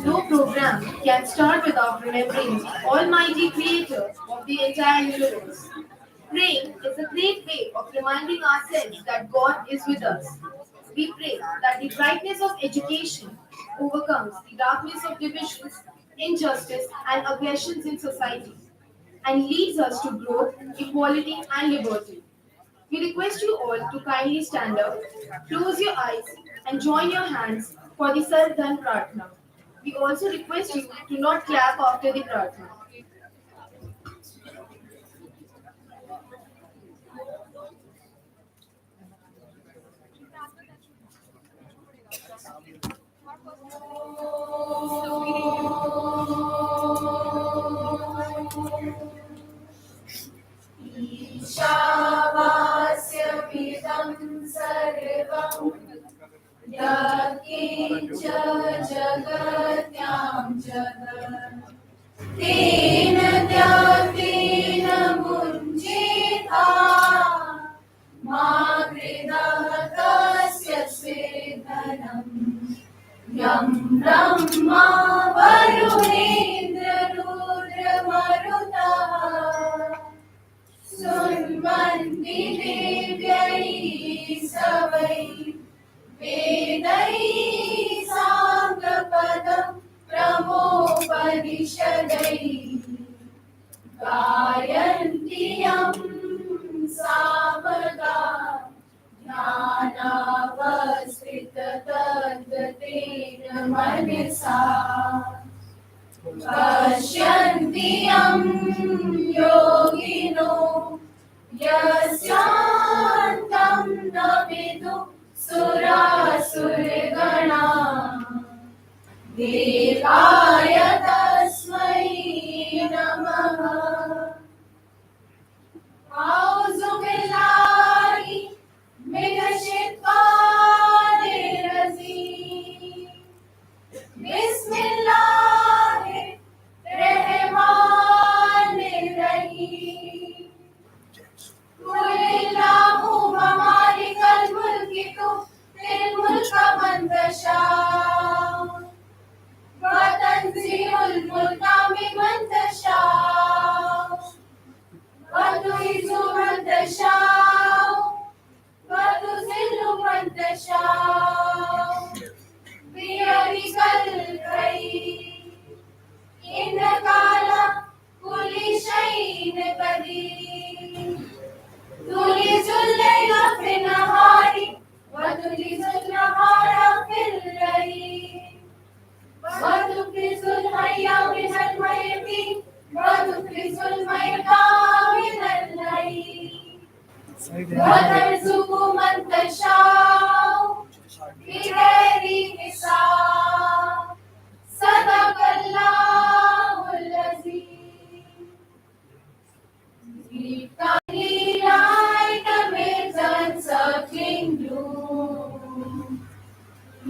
No program can start without remembering the Almighty Creator of the entire universe. Praying is a great way of reminding ourselves that God is with us. We pray that the brightness of education overcomes the darkness of divisions, injustice, and aggressions in society and leads us to growth, equality, and liberty. We request you all to kindly stand up, close your eyes, and join your hands for the Sardhan Pratna. We also request you to not clap after the Pratna. ईशावास्यमिदं सर्वं यत्किञ्च जगत्यां जगत् तेन त्यक्तेन मुञ्चिता मा कृतः तस्य स्वेदनम् यं ब्रह्मा वरुणेन्द्ररुद्रमरुतः सुन्वन्ति देव्यै सवै वेदैः साङ्गपदं प्रमोपनिषदैः गायन्ति यं सामगा ज्ञानावस्थिततद्गतेन मनसा पश्यन्ति यं योगिनो यस्यान्तं न विदुः सुरासुरगणा देवाय तस्मै नमः औज़ु बिल्लाहि मिनश्शैतानिर्रजीम बिस्मिल्लाहिर्रहमानिर्रहीम कुलिल्लाहुम्मा मालिकल मुल्कि तु'तिल मुल्का मन तशा व तंज़िलु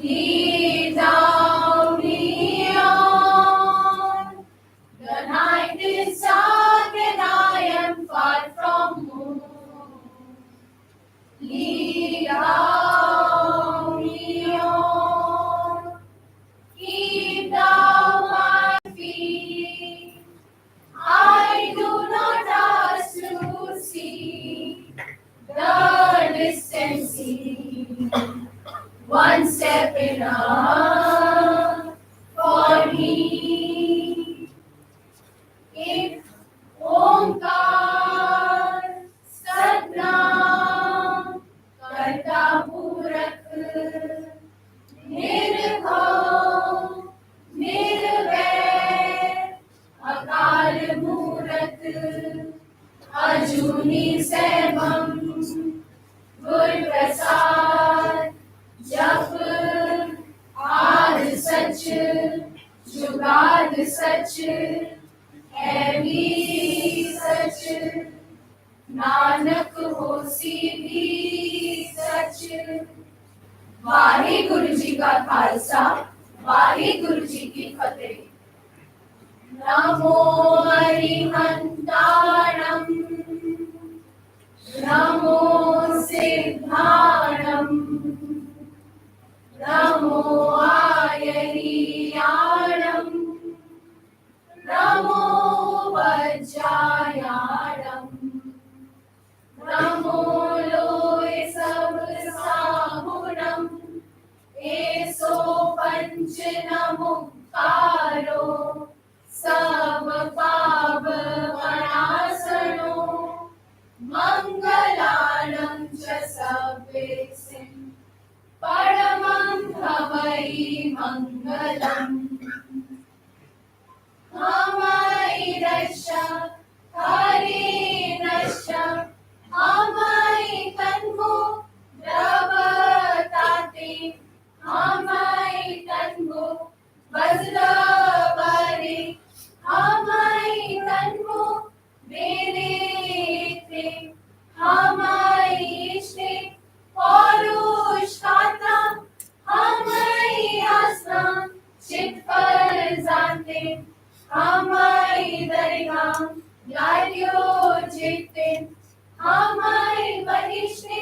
Lead thou me on. The night is dark and I am far from home. Lead thou me on. Keep thou my feet. I do not ask to see the distant sea. One step enough for me. If Omkar Satnam Karta Purak Nirbhav Nirvair Akal Murtat Ajuni Saibam Gur Prasad Jap Aad Sach Jugad Sach Heavy Sach Nanak होसी भी सच। वाहे गुरु जी का खालसा वाहे गुरु जी की फतेह। नमो हरिहंताणम नमो सिद्धाणम नमो आयरियाणम नमो वज्रायाणम नमो लोय सब साहुणम एसो पंच नमुकारो सब पाप वनासनो मंगलानं च सवेसिं परमं भवै मंगलम्। हमारी रक्षा हरि नशा हमारी तन्मो द्रवताते हमारी तन्मो वज्रवरे हमारी तन्मो वेरेते हमारी इष्टे पौरुषाता हमारी आस्था चित पर जानते हमारी दरगाह यारियो चित्ते हमारी बहिष्टे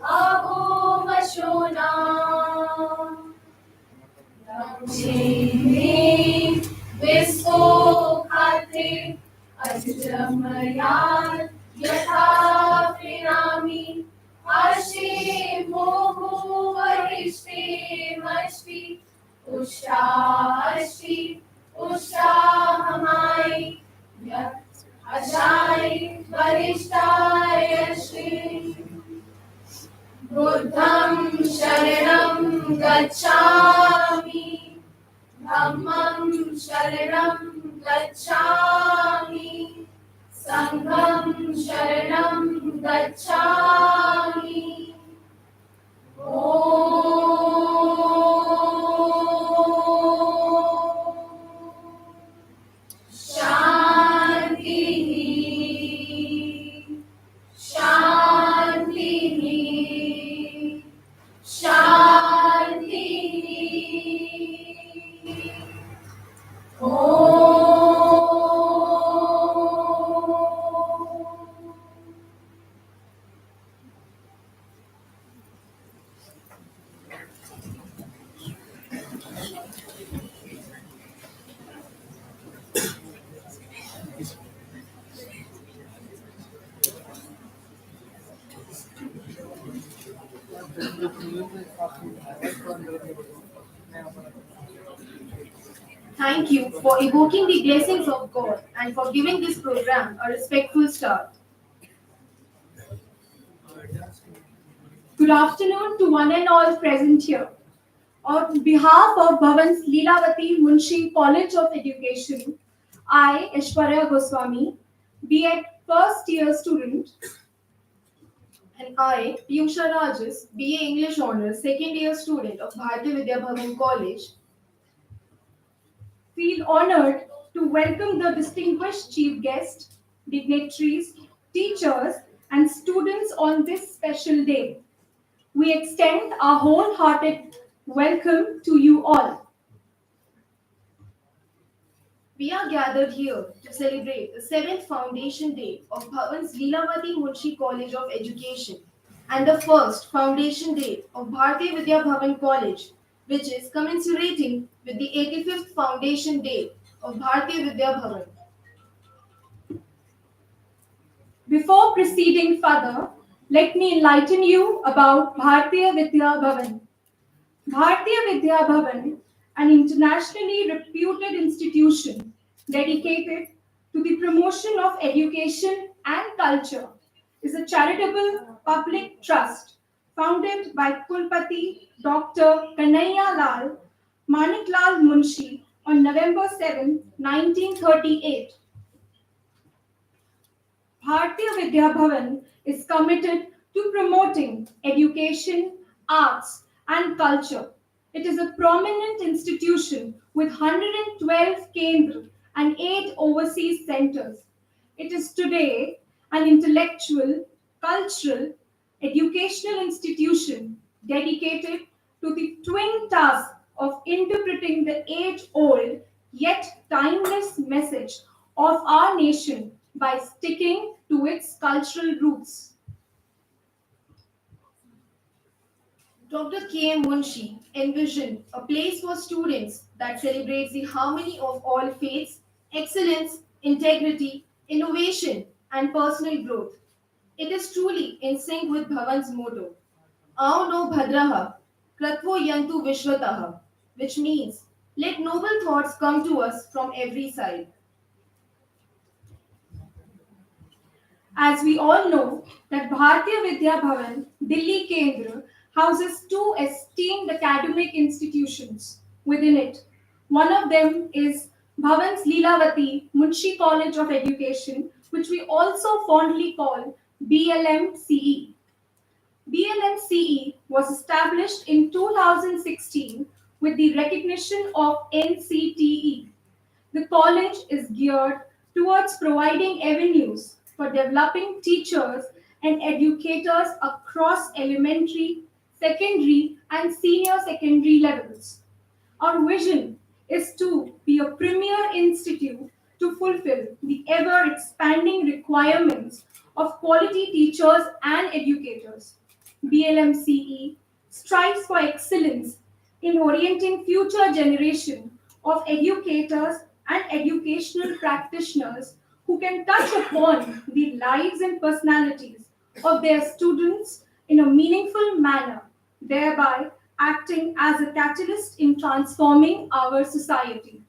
अहो मशोना। दक्षिणे विस्को खाते अजमयान यथा प्रिणामी आशे मोहो वरिष्ठे मष्टि उषाष्टि उषा हमारी अजाय वरिष्ठाय श्री बुद्धं शरणं गच्छामि धम्मं शरणं गच्छामि संघं शरणं गच्छामि। शांति शांति शांति। Thank you for evoking the blessings of God and for giving this program a respectful start. Good afternoon to one and all present here. On behalf of Bhavan's Leelawati Munshi College of Education, I, Aishwarya Goswami, B.Ed first year student, and I, Piyusha Rajas, BA English Honours, second year student of Bharatiya Vidya Bhavan College, feel honored to welcome the distinguished chief guests, dignitaries, teachers, and students on this special day. We extend our wholehearted Welcome to you all. We are gathered here to celebrate the 7th Foundation Day of Bhavan's Leelawati Munshi College of Education and the first Foundation Day of Bharatiya Vidya Bhavan College, which is commensurating with the 85th Foundation Day of Bharatiya Vidya Bhavan. Before proceeding further, let me enlighten you about Bharatiya Vidya Bhavan. Bharatiya Vidya Bhavan, an internationally reputed institution dedicated to the promotion of education and culture, is a charitable public trust founded by Kulpati Dr. Kanhaiya Lal Maniklal Munshi on November 7, 1938. Bharatiya Vidya Bhavan is committed to promoting education, arts, and culture. It is a prominent institution with 112 Kendra and 8 overseas centers. It is today an intellectual, cultural, educational institution dedicated to the twin task of interpreting the age-old yet timeless message of our nation by sticking to its cultural roots. Dr. K. Munshi envisioned a place for students that celebrates the harmony of all faiths, excellence, integrity, innovation, and personal growth. It is truly in sync with Bhavan's motto, Ao no Bhadraha, Kratvo Yantu Vishwataha, which means, let noble thoughts come to us from every side. As we all know, that Bharatiya Vidya Bhavan, Delhi Kendra, houses two esteemed academic institutions within it. One of them is Bhavan's Leelawati Munshi College of Education, which we also fondly call BLMCE. BLMCE was established in 2016 with the recognition of NCTE. The college is geared towards providing avenues for developing teachers and educators across elementary, secondary, and senior secondary levels. Our vision is to be a premier institute to fulfill the ever expanding requirements of quality teachers and educators. BLMCE strives for excellence in orienting future generation of educators and educational practitioners who can touch upon the lives and personalities of their students in a meaningful manner, thereby acting as a catalyst in transforming our society.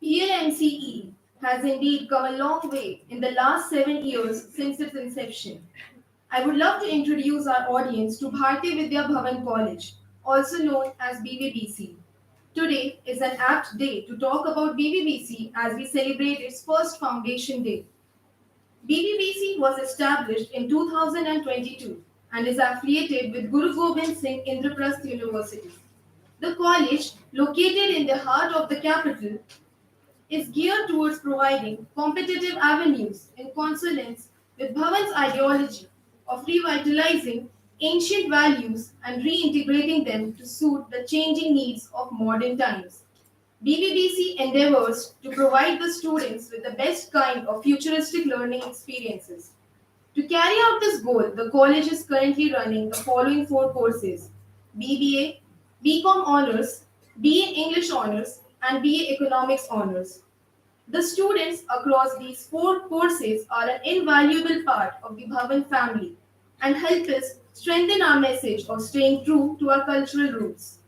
PLMCE has indeed come a long way in the last 7 years since its inception. I would love to introduce our audience to Bharatiya Vidya Bhavan College, also known as BVBC. Today is an apt day to talk about BVBC as we celebrate its first foundation day. BBBC was established in 2022 and is affiliated with Guru Gobind Singh Indraprasth University. The college, located in the heart of the capital, is geared towards providing competitive avenues in consonance with Bhavan's ideology of revitalizing ancient values and reintegrating them to suit the changing needs of modern times. BBBC endeavors to provide the students with the best kind of futuristic learning experiences. To carry out this goal, the college is currently running the following four courses: BBA, BCom Honors, BA English Honors, and BA Economics Honors. The students across these four courses are an invaluable part of the Bhavan family and help us strengthen our message of staying true to our cultural roots.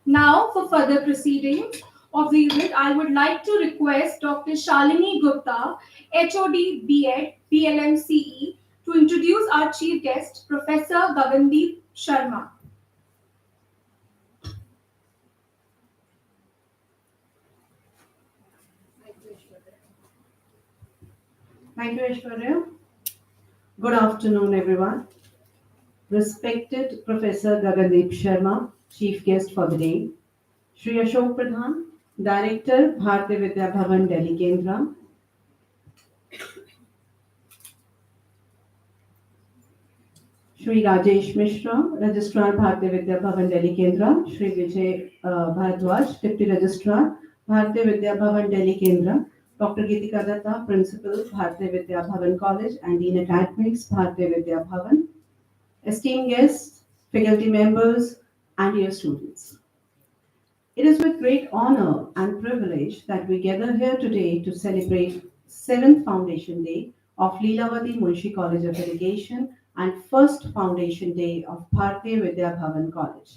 Now, for further proceedings of the event, I would like to request Dr. Shalini Gupta, HOD B.Ed, PLMCE, to introduce our chief guest, Professor Gagandeep Sharma. Thank you, Aishwarya. Good afternoon, everyone. Respected Professor Gagandeep Sharma, Chief Guest for the day, Shri Ashok Pradhan, Director, Bharatiya Vidya Bhavan, Delhi Kendra, Shri Rajesh Mishra, Registrar Bharatiya Vidya Bhavan Delhi Kendra, Shri Vijay Bharadwaj, Deputy Registrar Bharatiya Vidya Bhavan Delhi Kendra, Dr. Geetika Datta, Principal Bharatiya Vidya Bhavan College and Dean Academics Bharatiya Vidya Bhavan, esteemed guests, faculty members, and dear students. It is with great honor and privilege that we gather here today to celebrate 7th Foundation Day of Leelawati Munshi College of Education and 1st Foundation Day of Bharatiya Vidya Bhavan College.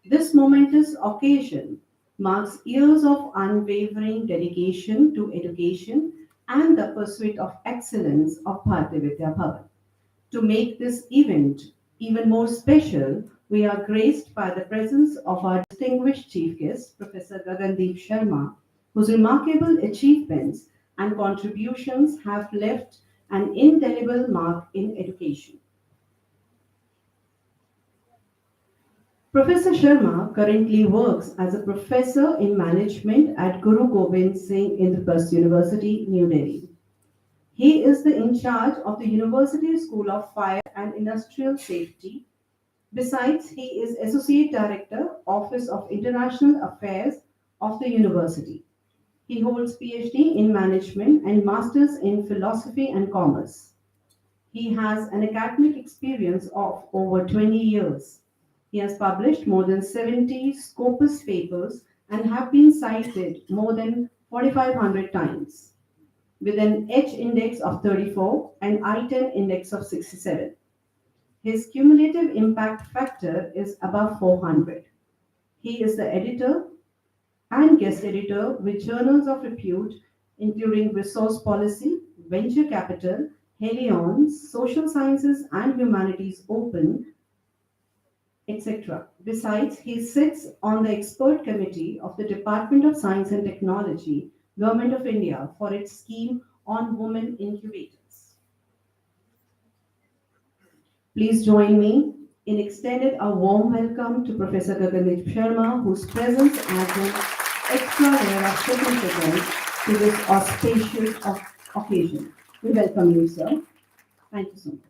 This momentous occasion marks years of unwavering dedication to education and the pursuit of excellence of Bharatiya Vidya Bhavan. To make this event even more special, we are graced by the presence of our distinguished chief guest, Professor Gagandeep Sharma, whose remarkable achievements and contributions have left an indelible mark in education. Professor Sharma currently works as a professor in management at Guru Gobind Singh Indraprasth University, New Delhi. He is the in charge of the University School of Fire and Industrial Safety. Besides, he is Associate Director, Office of International Affairs of the university. He holds PhD in Management and Masters in Philosophy and Commerce. He has an academic experience of over 20 years. He has published more than 70 Scopus papers and have been cited more than 4,500 times with an H index of 34 and I-10 index of 67. His cumulative impact factor is above 400. He is the editor and guest editor with journals of repute including Resource Policy, Venture Capital, Helion, Social Sciences and Humanities Open, etc. Besides, he sits on the expert committee of the Department of Science and Technology, Government of India, for its scheme on women incubators. Please join me in extending a warm welcome to Professor Gagandeep Sharma, whose presence adds an extra layer of significance to this auspicious occasion. We welcome you, sir. Thank you so much.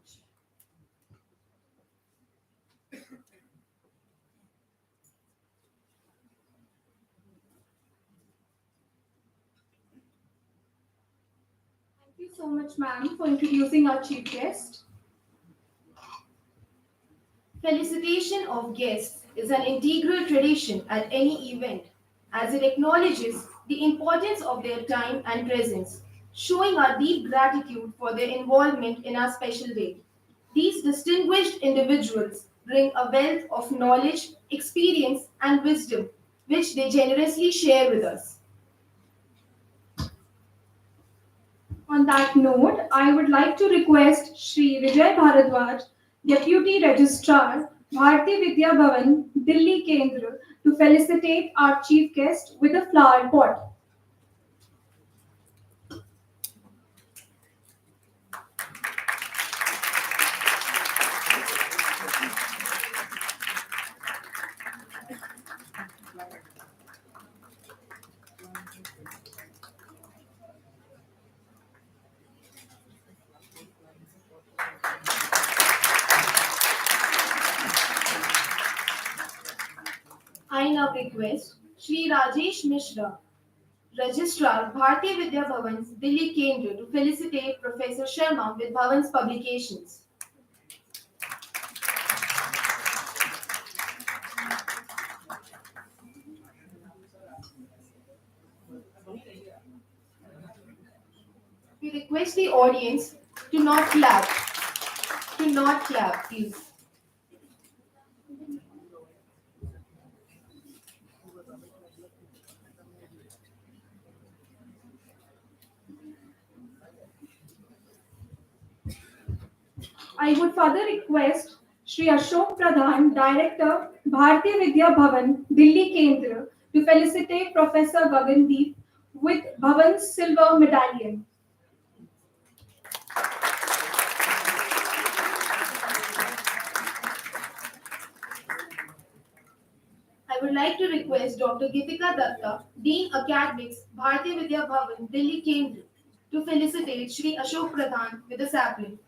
Thank you so much, ma'am, for introducing our chief guest. Felicitation of guests is an integral tradition at any event as it acknowledges the importance of their time and presence, showing our deep gratitude for their involvement in our special day. These distinguished individuals bring a wealth of knowledge, experience, and wisdom which they generously share with us. On that note, I would like to request Shri Vijay Bharadwaj, Deputy Registrar, Bharatiya Vidya Bhavan, Delhi Kendra, to felicitate our chief guest with a flower pot. I now request Shri Rajesh Mishra, Registrar, Bharatiya Vidya Bhavan, Delhi Kendra, to felicitate Professor Sharma with Bhavan's publications. We request the audience to not clap. To not clap, please. I would further request Shri Ashok Pradhan, Director, Bharatiya Vidya Bhavan, Delhi Kendra, to felicitate Professor Gagandeep with Bhavan's silver medallion. I would like to request Dr. Geetika Datta, Dean Academics, Bharatiya Vidya Bhavan, Delhi Kendra, to felicitate Shri Ashok Pradhan with a sapling.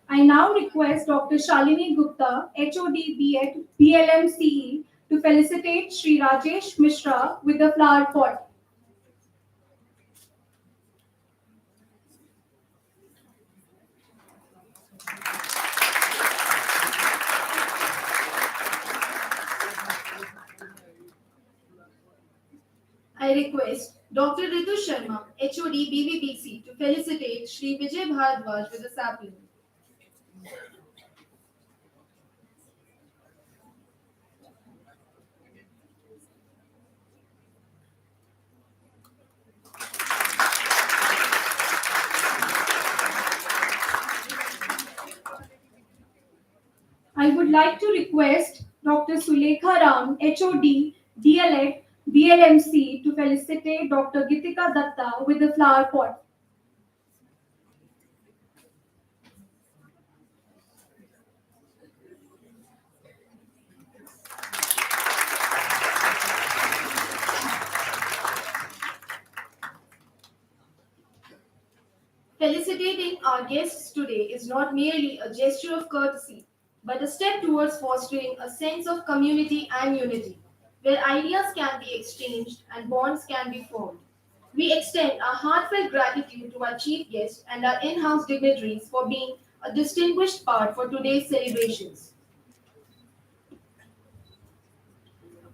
I now request Dr. Shalini Gupta, HOD B.Ed, BLM to felicitate Sri Rajesh Mishra with the flower pot. I request Dr. Ritu Sharma, HOD BVBC, to felicitate Sri Vijay Bharadwaj with a sapling. I would like to request Dr. Sulekha Ram, HOD DLED BLMC, to felicitate Dr. Gitika Datta with the flower pot. Felicitating our guests today is not merely a gesture of courtesy, but a step towards fostering a sense of community and unity, where ideas can be exchanged and bonds can be formed. We extend our heartfelt gratitude to our chief guest and our in house dignitaries for being a distinguished part for today's celebrations.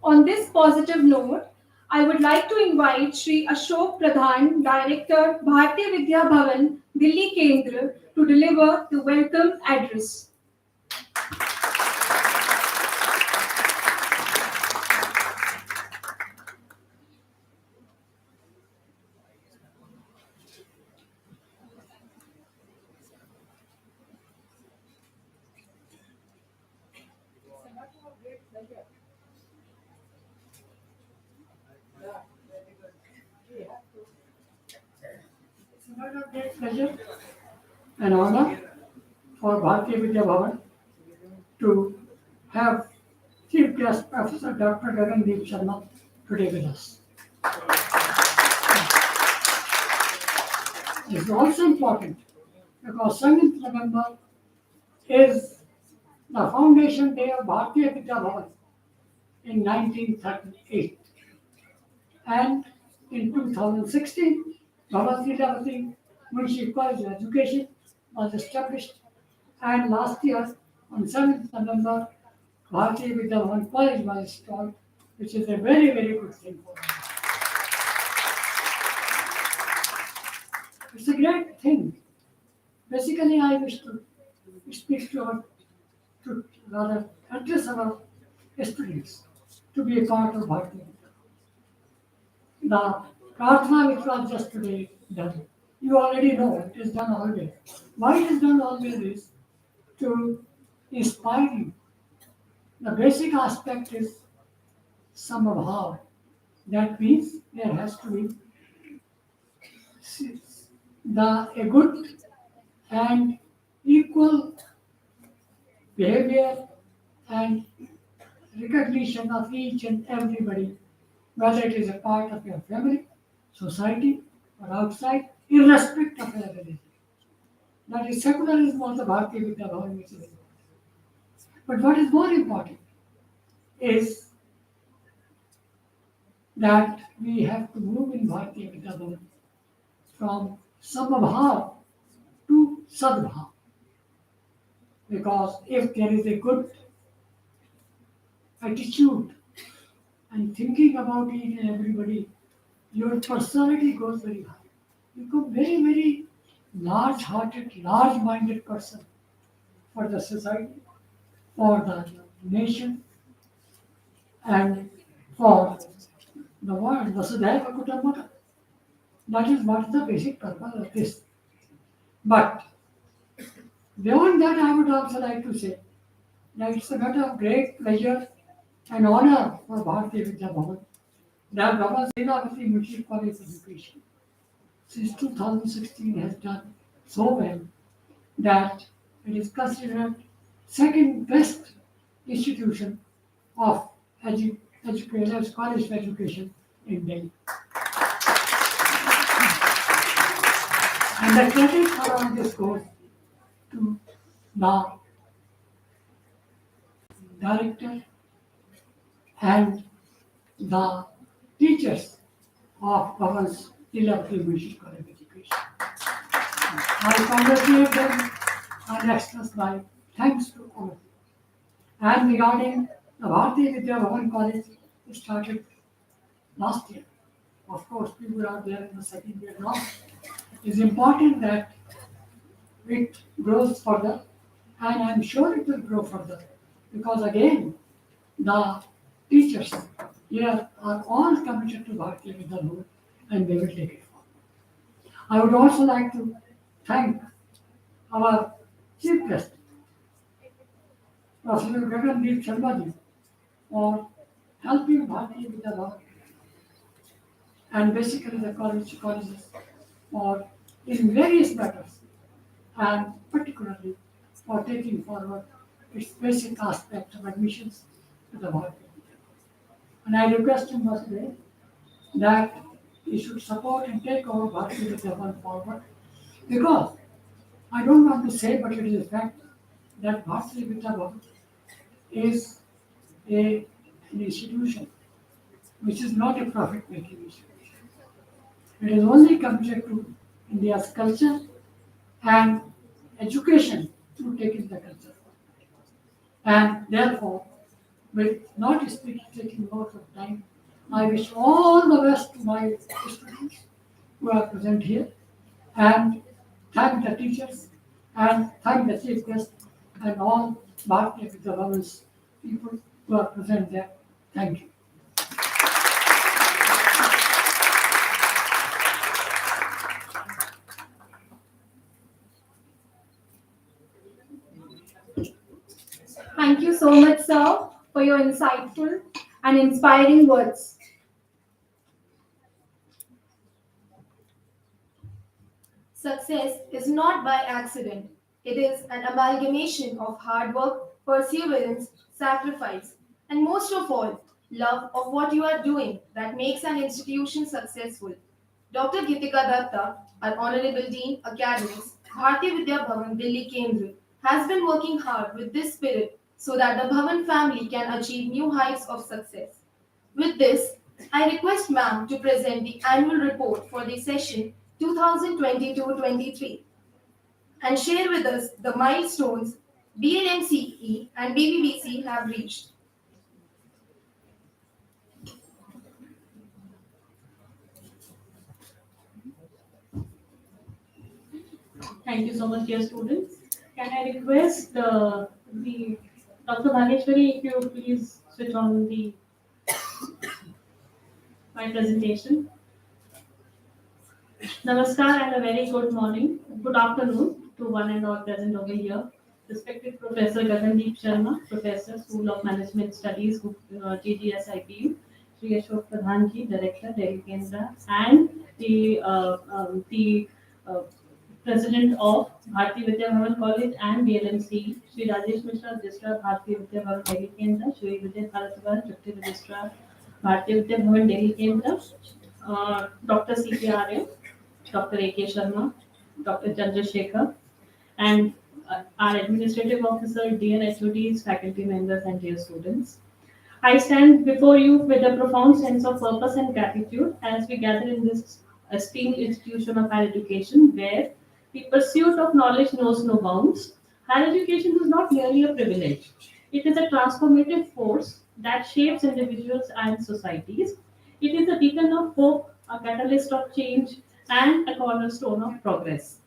On this positive note, I would like to invite Sri Ashok Pradhan, Director, Bharatiya Vidya Bhavan, Delhi Kendra, to deliver the welcome address. Great pleasure and honor for Bharatiya Vidya Bhavan to have Chief Guest Professor Dr. Gagandeep Sharma today with us. This is also important because 7th November is the foundation day of Bharatiya Vidya Bhavan in 1938. And in 2016, Leelawati Munshi College of Education was established, and last year on 7th November, Bharatiya Vidya Bhavan College was installed, which is a very, very good thing for us. It's a great thing. Basically, I wish to speak to rather address our students to be a part of Bharatiya Vidya Bhavan. The Prarthana which was just today done, you already know it is done always. Why it is done always is to inspire you. The basic aspect is samabhav. That means there has to be a good and equal behavior and recognition of each and everybody, whether it is a part of your family, society, or outside, irrespective of their religion. That is secularism of the Bharatiya Vidya Bhavan, which is important. But what is more important is that we have to move in Bharatiya Vidya Bhavan from samabhav to sadbhav. Because if there is a good attitude and thinking about each and everybody, your personality goes very high. You become very, very large-hearted, large-minded person for the society, for the nation, and for the world. Vasudhaiva Kutumbakam. That is what is the basic purpose of this. But beyond that, I would also like to say that it's a matter of great pleasure and honor for Bharatiya Vidya Bhavan that Baba Leelawati Munshi College of Education since 2016 has done so well that it is considered second best institution of educators, college of education in Delhi. And the credit for all this goes to the director and the teachers of Bhavan's Leelawati Munshi College of Education. I congratulate them and express my thanks to all of you. And regarding the Bharatiya Vidya Bhavan College, it started last year. Of course, people are there in the second year now. It's important that it grows further, and I'm sure it will grow further because again, the teachers here are all committed to Bharatiya Vidya Bhavan and they will take it forward. I would also like to thank our chief guest, Professor Gagandeep Sharma ji, for helping Bharatiya Vidya Bhavan and basically the colleges for in various matters and particularly for taking forward its basic aspect of admissions to the Bharatiya Vidya Bhavan. And I request him once again that he should support and take our Bharatiya Vidya Bhavan forward because I don't want to say, but it is a fact that Bharatiya Vidya Bhavan is an institution which is not a profit-making institution. It is only committed to India's culture and education through taking the culture forward. And therefore, with not speaking, taking lots of time, I wish all the best to my students who are present here and thank the teachers and thank the chief guest and all Bharatiya Vidya Bhavan's people who are present there. Thank you. Thank you so much, sir, for your insightful and inspiring words. Success is not by accident. It is an amalgamation of hard work, perseverance, sacrifice, and most of all, love of what you are doing that makes an institution successful. Dr. Gitika Datta, our Honorable Dean Academics, Bharatiya Vidya Bhavan, Delhi Kendra, has been working hard with this spirit so that the Bhavan family can achieve new heights of success. With this, I request ma'am to present the annual report for the session 2022-23 and share with us the milestones BLMCE and BBBC have reached. Thank you so much, dear students. Can I request the Dr. Bhaneshwari, if you please switch on the my presentation. Namaskar and a very good morning, good afternoon to one and all present over here. Respected Professor Gagandeep Sharma, Professor, School of Management Studies, GGSIPU, Sri Ashok Pradhan ji, Director, Delhi Kendra, and the President of Bharatiya Vidya Bhavan College and BLMC, Sri Rajesh Mishra, Registrar, Bharatiya Vidya Bhavan Delhi Kendra, Sri Vijay Bharatwar, Deputy Registrar, Bharatiya Vidya Bhavan Delhi Kendra, Dr. C.P. Arya, Dr. A.K. Sharma, Dr. Chandrasekhar, and our administrative officer, dear HODs, faculty members, and dear students. I stand before you with a profound sense of purpose and gratitude as we gather in this esteemed institution of higher education where the pursuit of knowledge knows no bounds. Higher education is not merely a privilege, it is a transformative force that shapes individuals and societies. It is a beacon of hope, a catalyst of change, and a cornerstone of progress.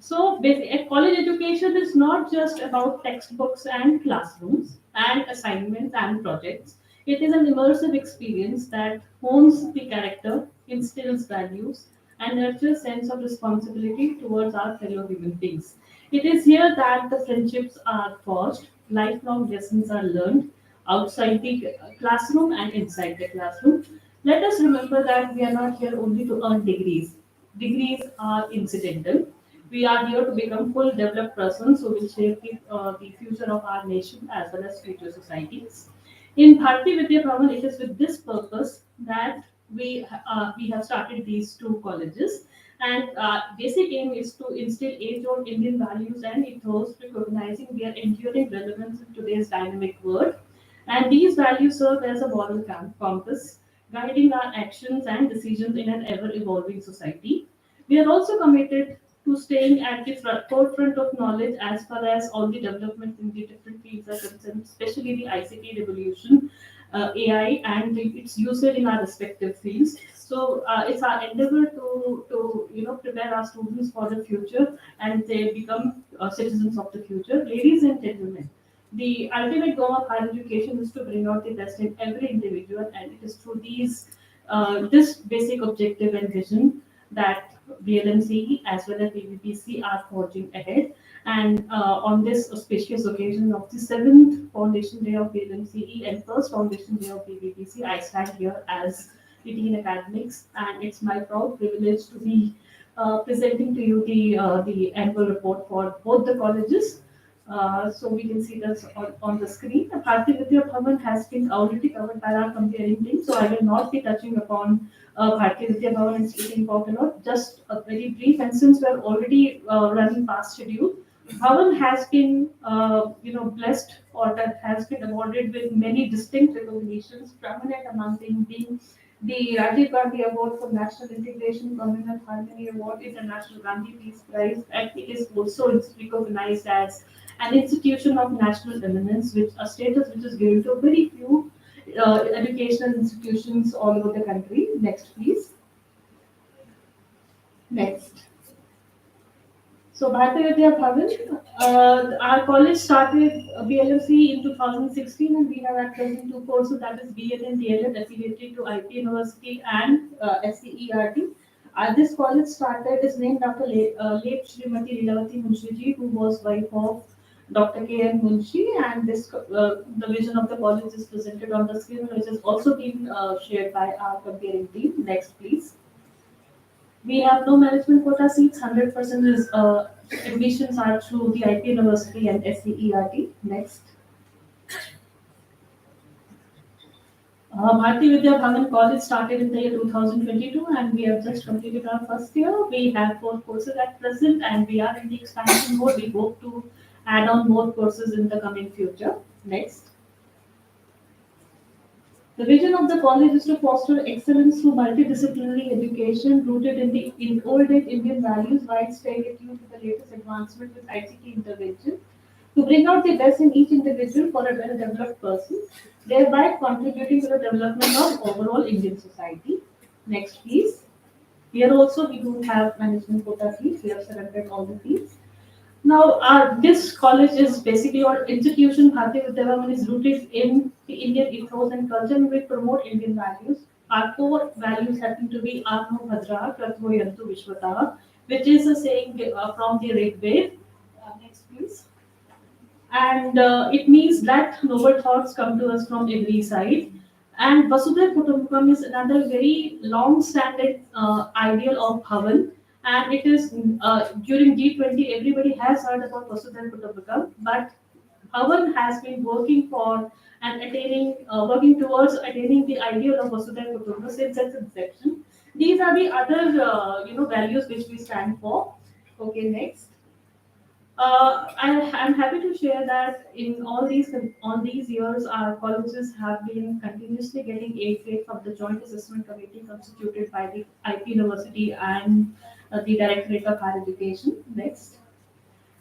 So, a college education is not just about textbooks and classrooms and assignments and projects. It is an immersive experience that hones the character, instills values, and nurtures sense of responsibility towards our fellow human beings. It is here that the friendships are forged, lifelong lessons are learned outside the classroom and inside the classroom. Let us remember that we are not here only to earn degrees. Degrees are incidental. We are here to become full developed persons who will shape the future of our nation as well as future societies. In Bharati Vidya Bhavan, it is with this purpose that we have started these two colleges. And basic aim is to instill age-old Indian values and ethos, recognizing their enduring relevance in today's dynamic world. And these values serve as a moral compass, guiding our actions and decisions in an ever-evolving society. We are also committed to staying at the forefront of knowledge as far as all the developments in the different fields are concerned, especially the ICT revolution, AI, and its usage in our respective fields. So it's our endeavor to prepare our students for the future and they become citizens of the future. Ladies and gentlemen, the ultimate goal of higher education is to bring out the best in every individual, and it is through this basic objective and vision that BLMCE as well as BBPC are forging ahead. And on this auspicious occasion of the seventh Foundation Day of BLMCE and first Foundation Day of BBPC, I stand here as the Dean Academics, and it's my proud privilege to be presenting to you the annual report for both the colleges. So we can see this on the screen. The Bharatiya Vidya Bhavan has been already covered by our comparing team, so I will not be touching upon Bharatiya Vidya Bhavan and speaking about a lot. Just a very brief, and since we're already running past schedule, Bhavan has been blessed or that has been awarded with many distinct recognitions, prominent among them being the Rajiv Gandhi Award for National Integration, Communal Harmony Award, International Gandhi Peace Prize, and it is also recognized as an institution of national eminence, which a status which is given to very few educational institutions all over the country. Next, please. Next. So Bharatiya Vidya Bhavan, our college started BLMC in 2016, and we have at present two courses, that is BL and DLed, affiliated to IP University and SCERT. This college started is named after late Srimati Leelawati Munshi ji, who was wife of Dr. K.N. Munshi, and the vision of the college is presented on the screen, which has also been shared by our comparing team. Next, please. We have no management quota seats. 100% is admissions are through the IP University and SCERT. Next. Bharati Vidya Bhavan College started in the year 2022, and we have just completed our first year. We have 4 courses at present, and we are in the expansion mode. We hope to add on more courses in the coming future. Next. The vision of the college is to foster excellence through multidisciplinary education rooted in old age Indian values while staying attuned to the latest advancement with ICT intervention to bring out the best in each individual for a well-developed person, thereby contributing to the development of overall Indian society. Next, please. Here also we do have management quota fees. We have surrendered all the fees. Now, this college is basically, or institution, Bharatiya Vidya Bhavan, is rooted in the Indian ethos and culture, and we promote Indian values. Our core values happen to be Atma Bhadra, Kratvo Yantu Vishwata, which is a saying from the Rigved. Next, please. And it means that noble thoughts come to us from every side. And Vasudhaiva Kutumbakam is another very long-standing ideal of Bhavan, and it is during G20 everybody has heard about Vasudhaiva Kutumbakam, but Bhavan has been working for and working towards attaining the ideal of Vasudhaiva Kutumbakam since its inception. These are the other values which we stand for. Okay, next. I'm happy to share that in all these years, our colleges have been continuously getting A grade from the Joint Assessment Committee constituted by the IP University and the Directorate of Higher Education. Next.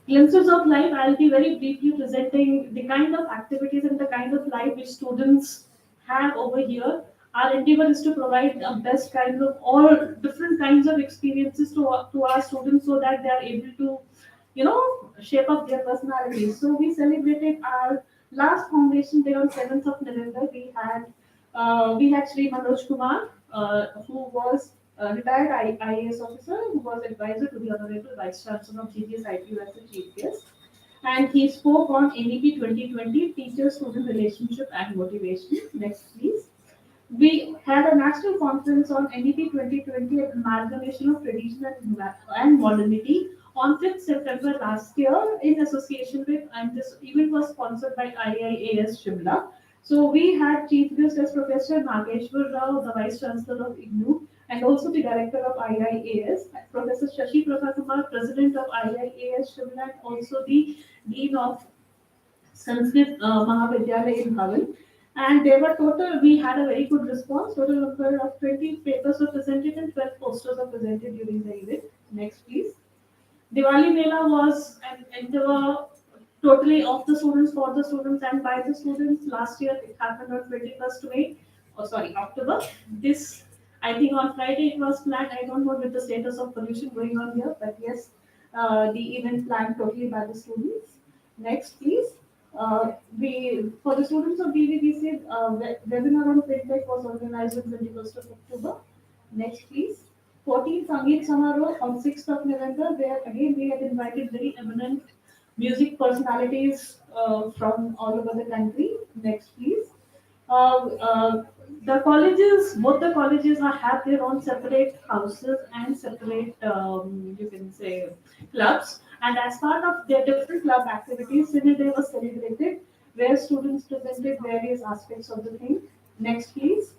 Glimpses of life. I'll be very briefly presenting the kind of activities and the kind of life which students have over here. Our endeavor is to provide the best kinds of all different kinds of experiences to our students so that they are able to shape up their personalities. So we celebrated our last foundation day on 7th of November. We had Sri Manoj Kumar, who was a retired IAS officer, who was advisor to the Honorable Vice Chancellor of GGSIPU as the chief guest. And he spoke on NEP 2020, Teacher-Student Relationship and Motivation. Next, please. We had a national conference on NEP 2020, amalgamation of tradition and modernity, on 5th September last year in association with, and this event was sponsored by IIAS Shimla. So we had chief guest as Professor Nageshwar Rao, the Vice Chancellor of IGNOU, and also the director of IIAS, Professor Shashi Prabha Kumar, president of IIAS Shimla, and also the dean of Sanskrit Mahavidyalaya in Bhavan. And there were total, we had a very good response. Total number of 20 papers were presented and 12 posters were presented during the event. Next, please. Diwali Mela was an endeavor totally of the students, for the students, and by the students. Last year it happened on 21st May, oh sorry, October. This, I think on Friday it was planned. I don't know with the status of pollution going on here, but yes, the event planned totally by the students. Next, please. For the students of BVBC, webinar on fintech was organized on 21st of October. Next, please. 14th Sangeet Samaroh on 6th of November, where again we had invited very eminent music personalities from all over the country. Next, please. Uh, uh, the colleges, both the colleges have their own separate houses and separate, you can say, clubs. And as part of their different club activities, Cine Day was celebrated, where students presented various aspects of the thing. Next, please.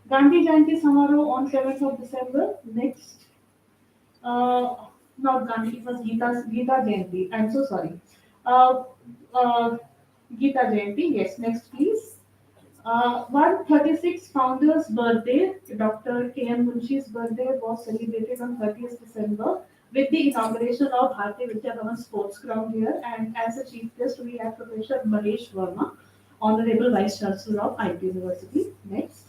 Gandhi Jayanti Samaroh on 7th of December. Next. Uh, Not Gandhi, it was Gita Jayanti. I'm so sorry. Uh, uh, Gita Jayanti, yes. Next, please. 136 founder's birthday, Dr. K.M. Munshi's birthday was celebrated on 30th December with the inauguration of Bharatiya Vidya Bhavan Sports Ground here. And as a chief guest, we have Professor Mahesh Verma, Honorable Vice Chancellor of IT University. Next.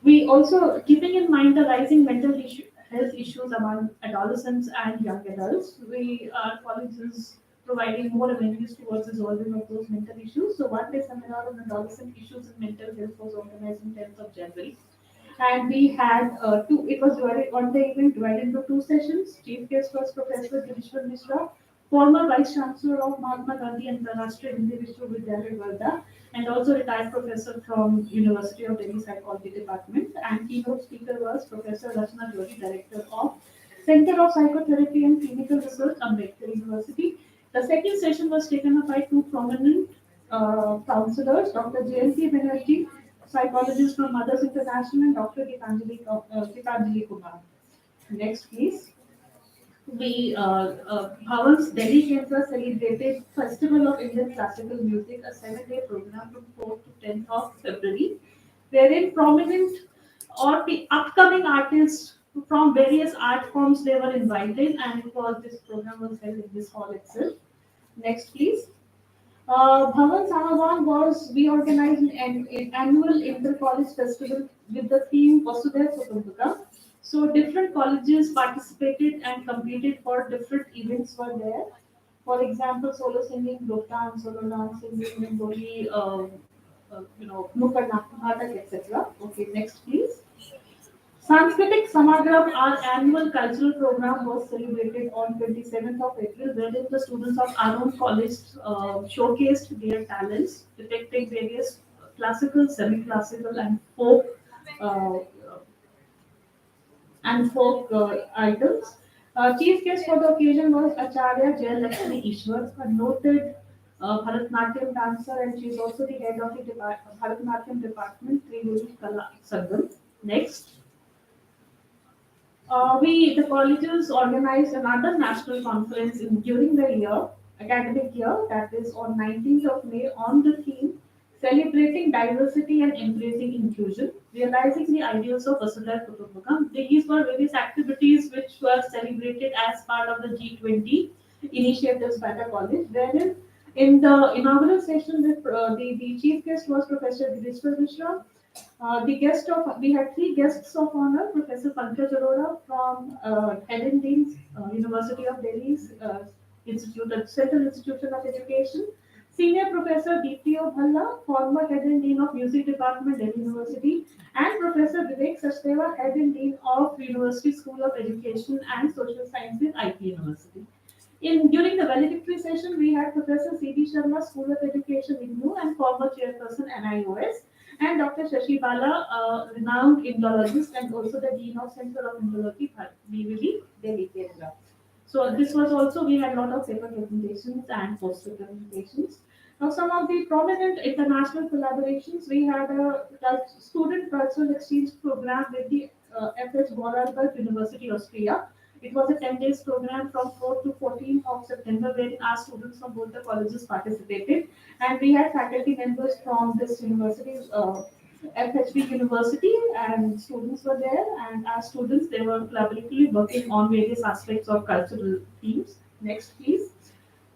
We also, keeping in mind the rising health issues among adolescents and young adults, we our college is providing more avenues towards resolving of those mental issues. So one day seminar on adolescent issues and mental health was organized on 10th of January. And we had two, it was divided on the event divided into two sessions. Chief guest was Professor Girishwar Mishra, former Vice Chancellor of Mahatma Gandhi Antarashtriya Hindi Vishwavidyalaya, Varda, and also retired professor from University of Delhi Psychology Department. And keynote speaker was Professor Rachna Jyoti, Director of Center of Psychotherapy and Clinical Research, Ambedkar University. The second session was taken up by two prominent counselors, Dr. Jayanti Banerjee, psychologist from Mothers International, and Dr. Gitanjali Kumar. Next, please. Bhavan's Delhi Kendra celebrated Festival of Indian Classical Music, a 7-day program from 4th to 10th of February, wherein prominent or the upcoming artists from various art forms they were invited, and this program was held in this hall itself. Next, please. Bhavan Samavan was, we organized an annual inter-college festival with the theme Vasudhaiva Kutumbakam. So different colleges participated and competed for different events were there. For example, solo singing, group dance, solo dance singing, Bengali, Nukkad Natak, etc. Okay, next please. Sanskritic Samagram, our annual cultural program, was celebrated on 27th of April, wherein the students of our own college showcased their talents, depicting various classical, semi-classical, uh, and folk items. Chief guest for the occasion was Acharya Jayalakshmi Ishwar, a noted Bharatnatyam dancer, and she is also the head of the Bharatnatyam department, Trivedi Kala Sangam. Next. The colleges organized another national conference during the academic year, that is on 19th of May, on the theme Celebrating Diversity and Embracing Inclusion, Realizing the Ideals of Vasudhaiva Kutumbakam. These were various activities which were celebrated as part of the G20 initiatives by the college, wherein in the inaugural session, the chief guest was Professor Girishwar Mishra. We had three guests of honor: Professor Pankaj Arora from Head and Dean's University of Delhi's Central Institution of Education, Senior Professor D.P.O. Bhalla, former Head and Dean of Music Department, Delhi University, and Professor Vivek Sachdeva, Head and Dean of University School of Education and Social Sciences, IT University. During the valedictory session, we had Professor C.D. Sharma, School of Education, IGNOU, and former chairperson NIOS, and Dr. Shashi Bala, renowned Indologist and also the Dean of Center of Indology, BVB, Delhi, Kendra. So this was also, we had a lot of paper presentations and poster presentations. Now some of the prominent international collaborations, we had a student cultural exchange program with the FH Vorarlberg University, Austria. It was a 10 days program from 4th to 14th of September, wherein our students from both the colleges participated. And we had faculty members from this university, FHB University, and students were there. And as students, they were collaboratively working on various aspects of cultural themes. Next, please.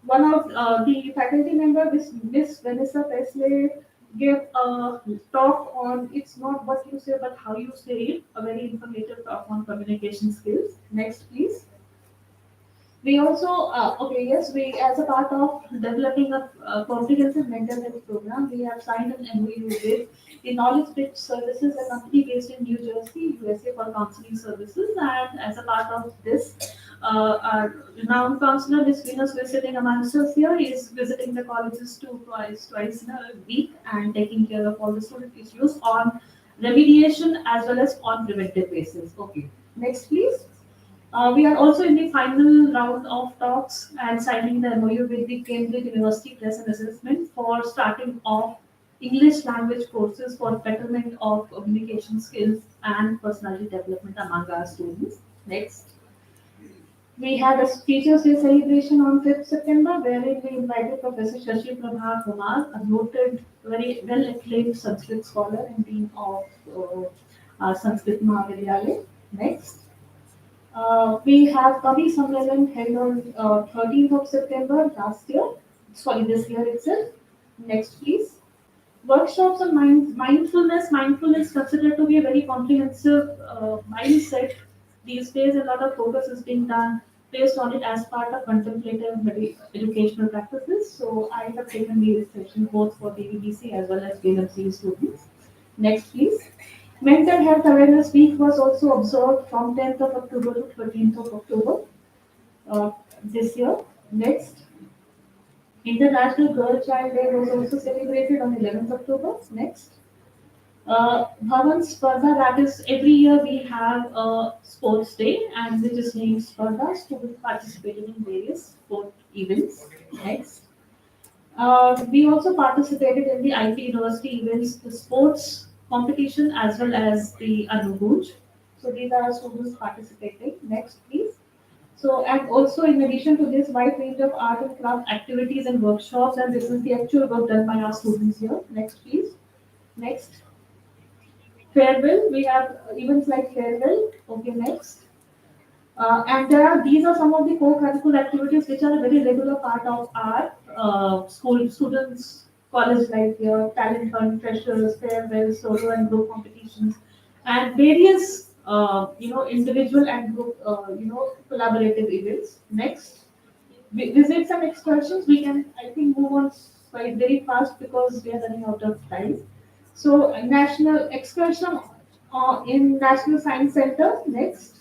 One of the faculty member, Miss Vanessa Presley, gave a talk on "It's not what you say, but how you say it," a very informative talk on communication skills. Next, please. We also, okay, yes, we, as a part of developing a comprehensive mental health program, we have signed an MOU with the Knowledge Bridge Services, a company based in New Jersey, USA, for counseling services. And as a part of this, our renowned counselor, Ms. Venus, who is sitting amongst us here, is visiting the colleges twice in a week and taking care of all the student issues on remediation as well as on preventive basis. Okay, next, please. We are also in the final round of talks and signing the MOU with the Cambridge University Press and Assessment for starting off English language courses for betterment of communication skills and personality development among our students. Next. We had a Teachers' Day celebration on 5th September, wherein we invited Professor Shashi Prabha Kumar, a noted, very well acclaimed Sanskrit scholar and dean of Sanskrit Mahavidyalaya. Next. We have Kavi Sammelan held on 13th of September last year, sorry, this year itself. Next, please. Workshops on mindfulness. Mindfulness is considered to be a very comprehensive mindset. These days, a lot of focus is being done based on it as part of contemplative educational practices. So, I have taken these sessions both for the VBC as well as BMC students. Next, please. Mental Health Awareness Week was also observed from 10th of October to 13th of October this year. Next, International Girl Child Day was also celebrated on 11th October. Next, Bhavan Spardha, that is every year we have a sports day and which is named Spardha. Students participated in various sport events. Next. We also participated in the IP University events, the sports competition as well as the Anuguj. So these are our students participating. Next, please. So, and also in addition to this, wide range of art and craft activities and workshops, and this is the actual work done by our students here. Next, please. Next. Farewell. We have events like farewell. Okay, next. And these are some of the co-curricular activities which are a very regular part of our school students' college life here: talent hunt, freshers, farewell, solo and group competitions, and various individual and group collaborative events. Next, visits and excursions. We can, I think, move on quite very fast because we are running out of time. So, national excursion in National Science Center. Next.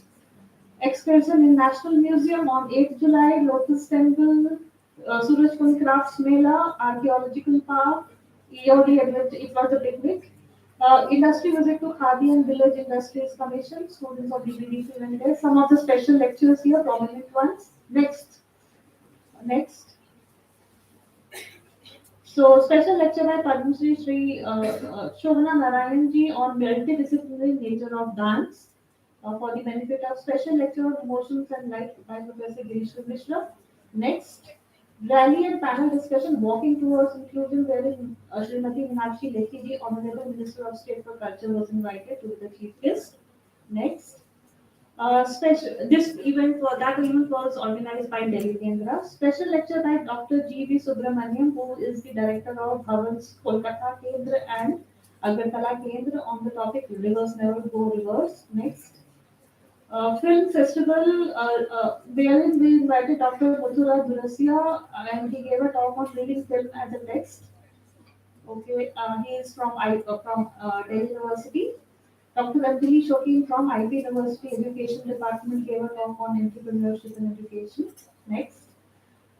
Excursion in National Museum on 8th July, Lotus Temple, Surajkund Crafts Mela, Archaeological Park, EOD Adventure, it was a picnic. Industry visit to Khadi and Village Industries Commission, students of BBDC went there. Some of the special lectures here, prominent ones. Next. So, special lecture by Padma Shri Shobhana Narayanji on multidisciplinary nature of dance. For the benefit of special lecture on emotions and life by Professor Girish Mishra. Next, rally and panel discussion walking towards inclusion, wherein Srimati Meenakshi Lekhi, Honorable Minister of State for Culture, was invited to be the chief guest. Next, that event was organized by Delhi Kendra. Special lecture by Dr. G.V. Subramaniam, who is the director of Bhavan's Kolkata Kendra and Agartala Kendra, on the topic Rivers Never Go Reverse. Next. Film festival, wherein we invited Dr. Mathura Durasia and he gave a talk on reading film as a text. Okay, he is from Delhi University. Dr. Anjali Shokin from IB University Education Department gave a talk on entrepreneurship and education. Next,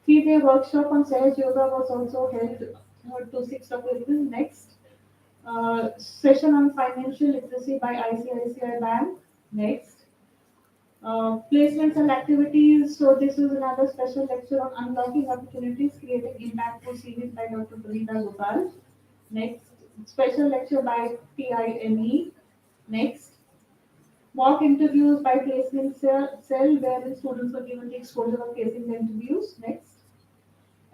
3-day workshop on Sahaj Yoga was also held to 6th of April. Next, session on financial literacy by ICICI Bank. Next. Placements and activities. So this is another special lecture on unlocking opportunities, creating impactful series by Dr. Pranita Gopal. Next, special lecture by TIME. Next, Mock interviews by placement cell wherein students were given the exposure of facing the interviews. Next.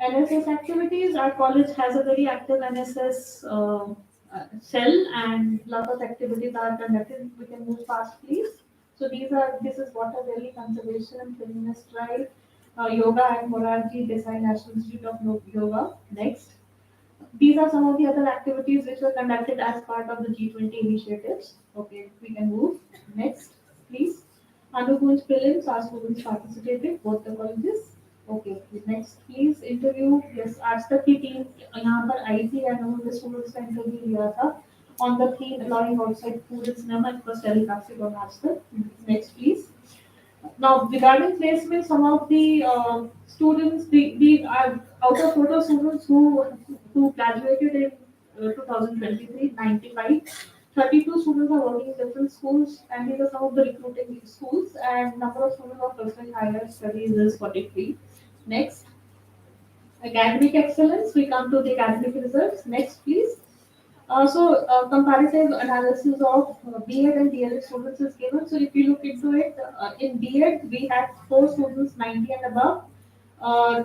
NSS activities. Our college has a very active NSS cell, and lot of activities are conducted. We can move fast, please. So this is water valley conservation and cleanliness drive, yoga and Morarji Desai National Institute of Yoga. Next. These are some of the other activities which were conducted as part of the G20 initiatives. Okay, we can move. Next, please. Anukunj prelims, our students participated, both the colleges. Okay, next please interview. Yes, आज तक की team यहाँ पर आई थी and उन्होंने students का interview लिया था on the theme allowing outside food in cinema. It was telecasted on आज तक. Next please. Now, regarding placement, some of the students, we are out of total students who graduated in 2023, 95. 32 students are working in different schools, and these are some of the recruiting schools. And number of students of pursuing higher studies is 43. Next, academic excellence. We come to the academic results. Next, please. Comparative analysis of B.Ed and D.Ed students is given. So, if you look into it, in B.Ed, we had 4 students 90 and above,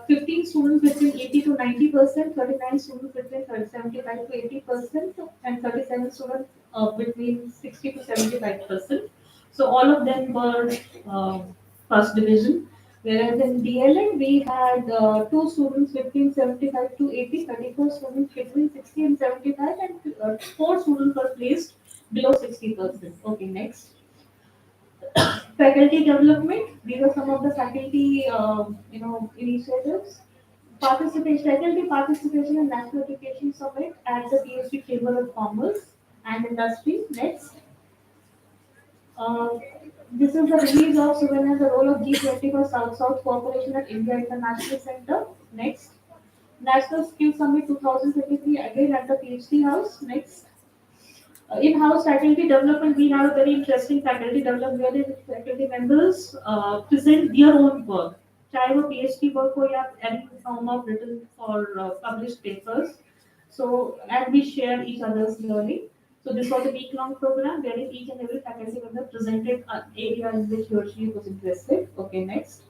15 students between 80 to 90%, 39 students between 75 to 80%, and 37 students between 60 to 75%. So, all of them were first division. Whereas in DLN, we had 2 students between 75 to 80, 34 students between 60 and 75, and 4 students were placed below 60%. Okay, next. Faculty development. These are some of the faculty, initiatives. Faculty participation in National Education Summit at the PhD Chamber of Commerce and Industry. Next. Uh, this is the release of Suvan as the role of G20 for South-South cooperation at India International Center. Next. National Skill Summit 2023 again at the PhD House. Next. In-house faculty development, we have a very interesting faculty development where the faculty members present their own work. चाहे वो PhD work हो या any form of written or published papers. So, and we share each other's learning. So this was a week-long program wherein each and every faculty member presented an area in which he or she was interested. Okay, next.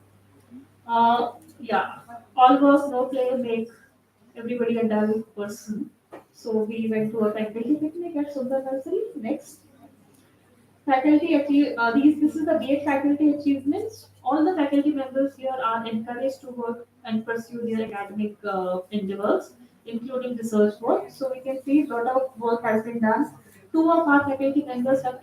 Yeah, all work, no play make everybody a dull person. So we went to a faculty picnic at Sundar Nursery. Next. Faculty achieve this is the BEd faculty achievements. All the faculty members here are encouraged to work and pursue their academic endeavors, including research work. So we can see a lot of work has been done. 2 of our faculty members have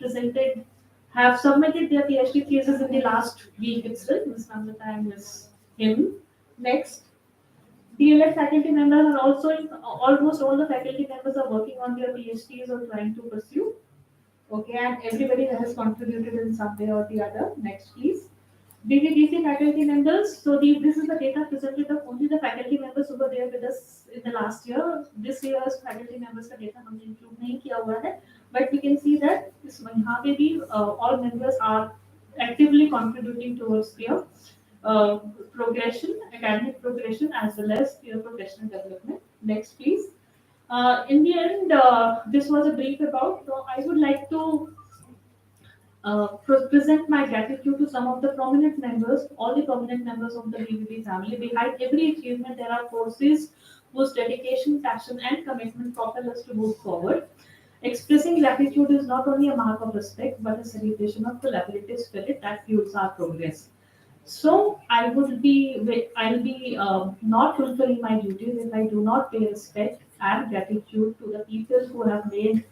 submitted their PhD thesis in the last week itself. This number time is him. Next. DLED faculty members are also almost all the faculty members are working on their PhDs or trying to pursue. Okay, and everybody has contributed in some way or the other. Next, please. BVDC faculty members. So this is the data presented of only the faculty members who were there with us in the last year. This year's faculty members का data हमने include नहीं किया हुआ है, but we can see that यहाँ पे भी all members are actively contributing towards their progression, academic progression, as well as their professional development. Next, please. In the end, this was a brief about. So I would like to present my gratitude to some of the prominent members, all the prominent members of the BVB family. Behind every achievement, there are forces whose dedication, passion, and commitment propel us to move forward. Expressing gratitude is not only a mark of respect, but a celebration of collaborative spirit that fuels our progress. So I'll be not fulfilling my duties if I do not pay respect and gratitude to the people who have made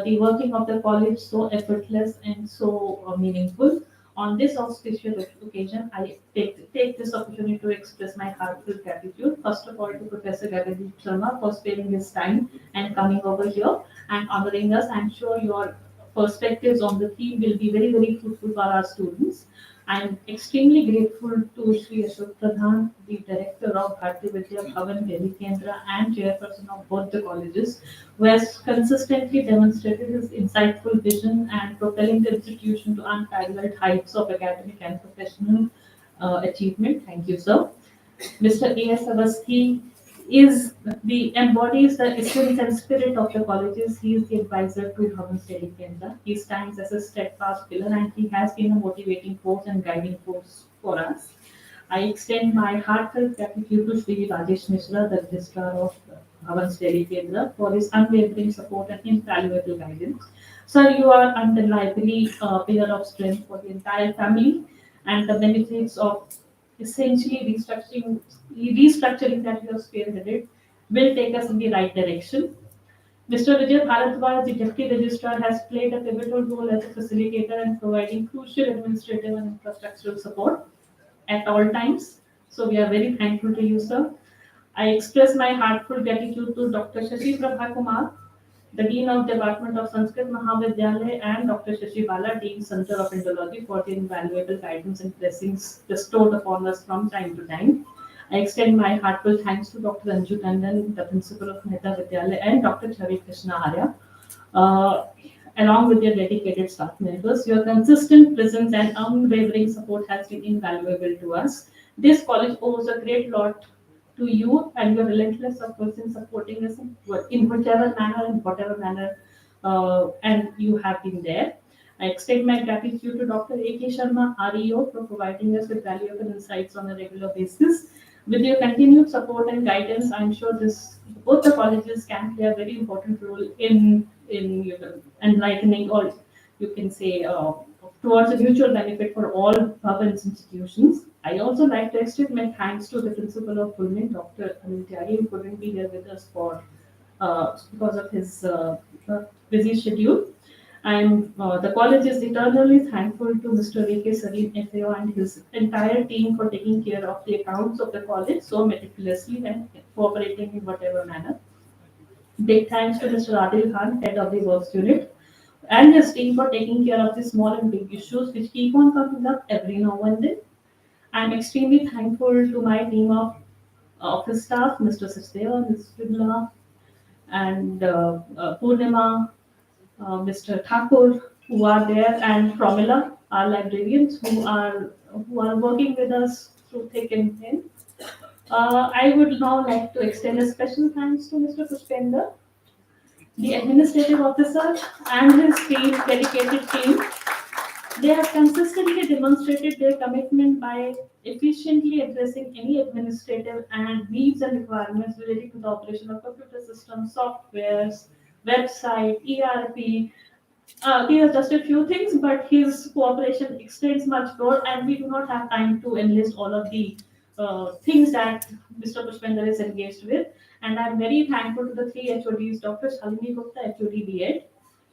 the working of the college so effortless and so meaningful. On this auspicious occasion, I take this opportunity to express my heartfelt gratitude. First of all, to Professor Gagandeep Sharma for sparing his time and coming over here and honoring us. I'm sure your perspectives on the theme will be very, very fruitful for our students. I'm extremely grateful to Sri Ashok Pradhan, the director of Bharatiya Vidya Bhavan, Delhi Kendra, and chairperson of both the colleges, who has consistently demonstrated his insightful vision and propelling the institution to unparalleled heights of academic and professional achievement. Thank you, sir. Mr. A.S. Avasthi, is the embodies the essence and spirit of the colleges. He is the advisor to Bhavan Study Kendra. He stands as a steadfast pillar and he has been a motivating force and guiding force for us. I extend my heartfelt gratitude to Sri Rajesh Mishra, the Registrar of Bhavan Study Kendra, for his unwavering support and invaluable guidance. Sir, you are undeniably a pillar of strength for the entire family, and the benefits of essentially restructuring that you have spearheaded will take us in the right direction. Mr. Vijay Bharadwaj, the Deputy Registrar, has played a pivotal role as a facilitator and providing crucial administrative and infrastructural support at all times. So we are very thankful to you, sir. I express my heartfelt gratitude to Dr. Shashi Prabha Kumar, the Dean of Department of Sanskrit Mahavidyalaya, and Dr. Shashi Bala, Dean Center of Indology, for the invaluable guidance and blessings bestowed upon us from time to time. I extend my heartfelt thanks to Dr. Anju Tandon, the Principal of Mehta Vidyalaya, and Dr. Chavi Krishna Arya, uh, along with their dedicated staff members. Your consistent presence and unwavering support has been invaluable to us. This college owes a great lot to you and your relentless efforts in supporting us in whatever manner, and you have been there. I extend my gratitude to Dr. A.K. Sharma, REO, for providing us with valuable insights on a regular basis. With your continued support and guidance, I'm sure both the colleges can play a very important role in enlightening, or you can say, towards a mutual benefit for all Bhavan's institutions. I also like to extend my thanks to the principal of Pulmin, Dr. Anil Tyagi, who couldn't be here with us because of his busy schedule. And the college is eternally thankful to Mr. A.K. Salim FAO and his entire team for taking care of the accounts of the college so meticulously and cooperating in whatever manner. Big thanks to Mr. Adil Khan, head of the works unit, and his team for taking care of the small and big issues which keep on coming up every now and then. I'm extremely thankful to my team of office staff, Mr. Sachdeva, Ms. Vimla, and Purnima, Mr. Thakur, who are there, and Promila, our librarians, who are working with us through thick and thin. I would now like to extend a special thanks to Mr. Pushpender, the administrative officer, and his team, dedicated team. They have consistently demonstrated their commitment by efficiently addressing any administrative and needs and requirements relating to the operation of computer systems, softwares, website, ERP. These are just a few things, but his cooperation extends much more, and we do not have time to enlist all of the things that Mr. Pushpender is engaged with. And I'm very thankful to the three HODs, Dr. Shalini Gupta, HOD B.Ed,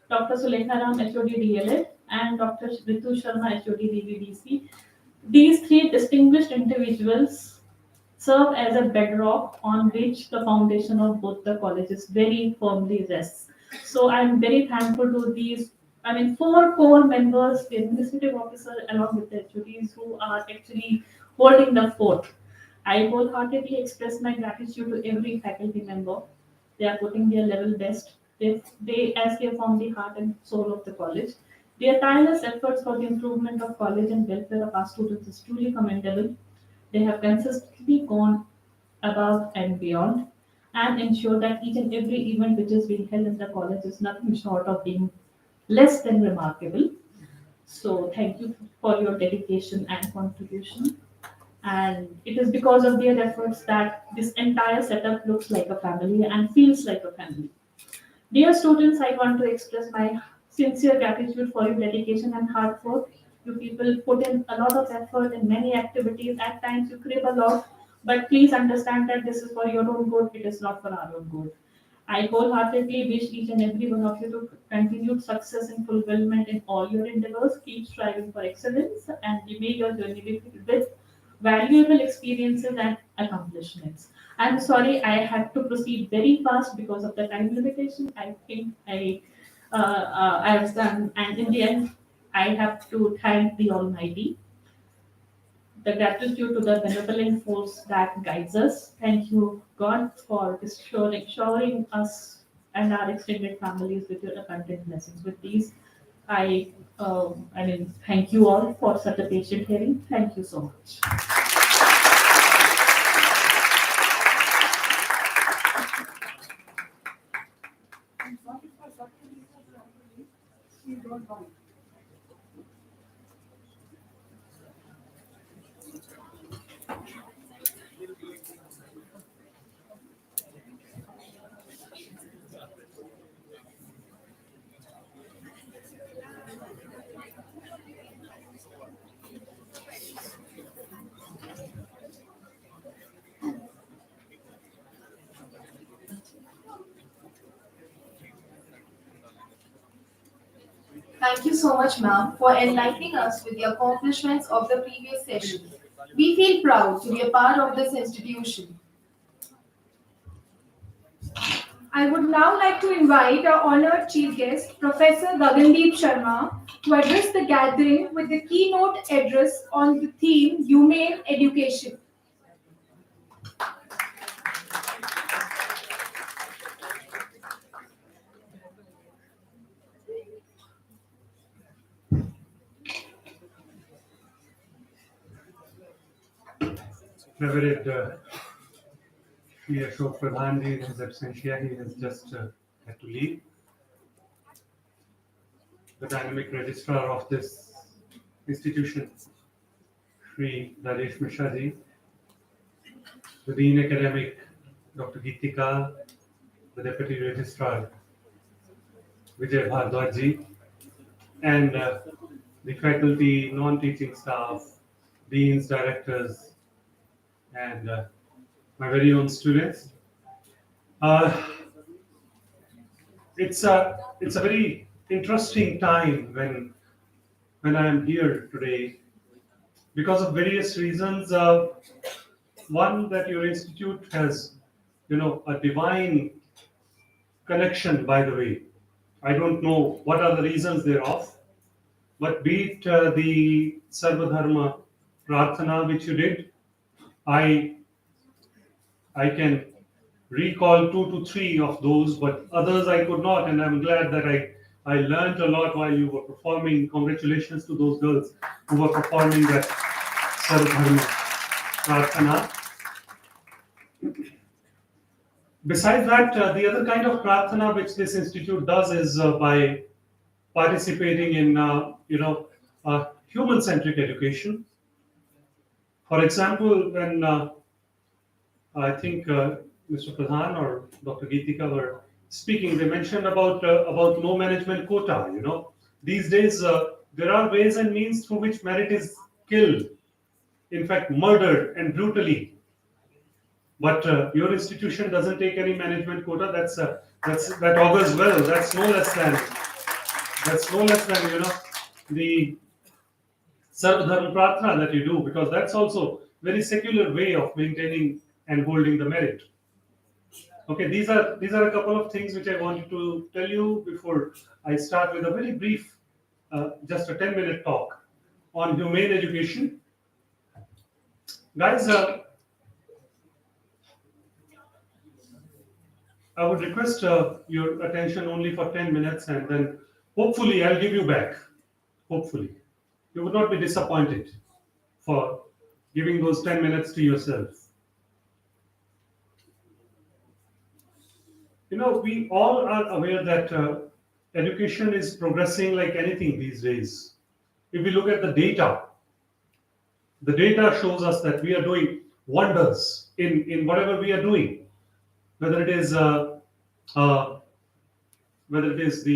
Dr. Sulekha Ram, HOD DLA, and Dr. Ritu Sharma, HOD DVDC. These three distinguished individuals serve as a bedrock on which the foundation of both the colleges very firmly rests. So I'm very thankful to these, four core members, the administrative officer, along with the HODs who are actually holding the fort. I wholeheartedly express my gratitude to every faculty member. They are putting their level best. As they form the heart and soul of the college. Their tireless efforts for the improvement of college and welfare of our students is truly commendable. They have consistently gone above and beyond and ensure that each and every event which is being held in the college is nothing short of being less than remarkable. So thank you for your dedication and contribution. And it is because of their efforts that this entire setup looks like a family and feels like a family. Dear students, I want to express my sincere gratitude for your dedication and hard work. You people put in a lot of effort in many activities. At times you crib a lot, but please understand that this is for your own good. It is not for our own good. I wholeheartedly wish each and every one of you to continued success and fulfillment in all your endeavors. Keep striving for excellence, and may your journey be filled with valuable experiences and accomplishments. I'm sorry, I had to proceed very fast because of the time limitation. I think I have done, and in the end, I have to thank the Almighty, the gratitude to the benevolent force that guides us. Thank you, God, for showering us and our extended families with your abundant blessings. With these, thank you all for such a patient hearing. Thank you so much. You don't mind. Thank you so much, ma'am, for enlightening us with the accomplishments of the previous session. We feel proud to be a part of this institution. I would now like to invite our honored chief guest, Professor Gagandeep Sharma, to address the gathering with the keynote address on the theme Humane Education. Revered Shri Ashok Pradhan ji in his absentia, he has just had to leave. The dynamic registrar of this institution, Shri Rajesh Mishra ji, the Dean Academic, Dr. Geetika, the Deputy Registrar, Vijay Bhardwaj ji, and the faculty, non-teaching staff, deans, directors, and my very own students. It's a very interesting time when I am here today because of various reasons. One, that your institute has, a divine connection. By the way, I don't know what are the reasons thereof, but be it the Sarvadharma Prarthana which you did, I can recall 2 to 3 of those, but others I could not, and I'm glad that I learned a lot while you were performing. Congratulations to those girls who were performing that Sarvadharma Prarthana. Besides that, the other kind of prarthana which this institute does is by participating in, human-centric education. For example, when I think Mr. Pradhan or Dr. Geetika were speaking, they mentioned about no management quota. These days there are ways and means through which merit is killed, in fact murdered and brutally. But your institution doesn't take any management quota. That augurs well. That's no less than the Sarvadharma Prarthana that you do, because that's also very secular way of maintaining and holding the merit. Okay, these are a couple of things which I wanted to tell you before I start with a very brief, just a 10-minute talk on humane education. Guys, I would request your attention only for 10 minutes, and then hopefully I'll give you back. Hopefully. You would not be disappointed for giving those 10 minutes to yourself. We all are aware that education is progressing like anything these days. If we look at the data shows us that we are doing wonders in whatever we are doing, whether it is the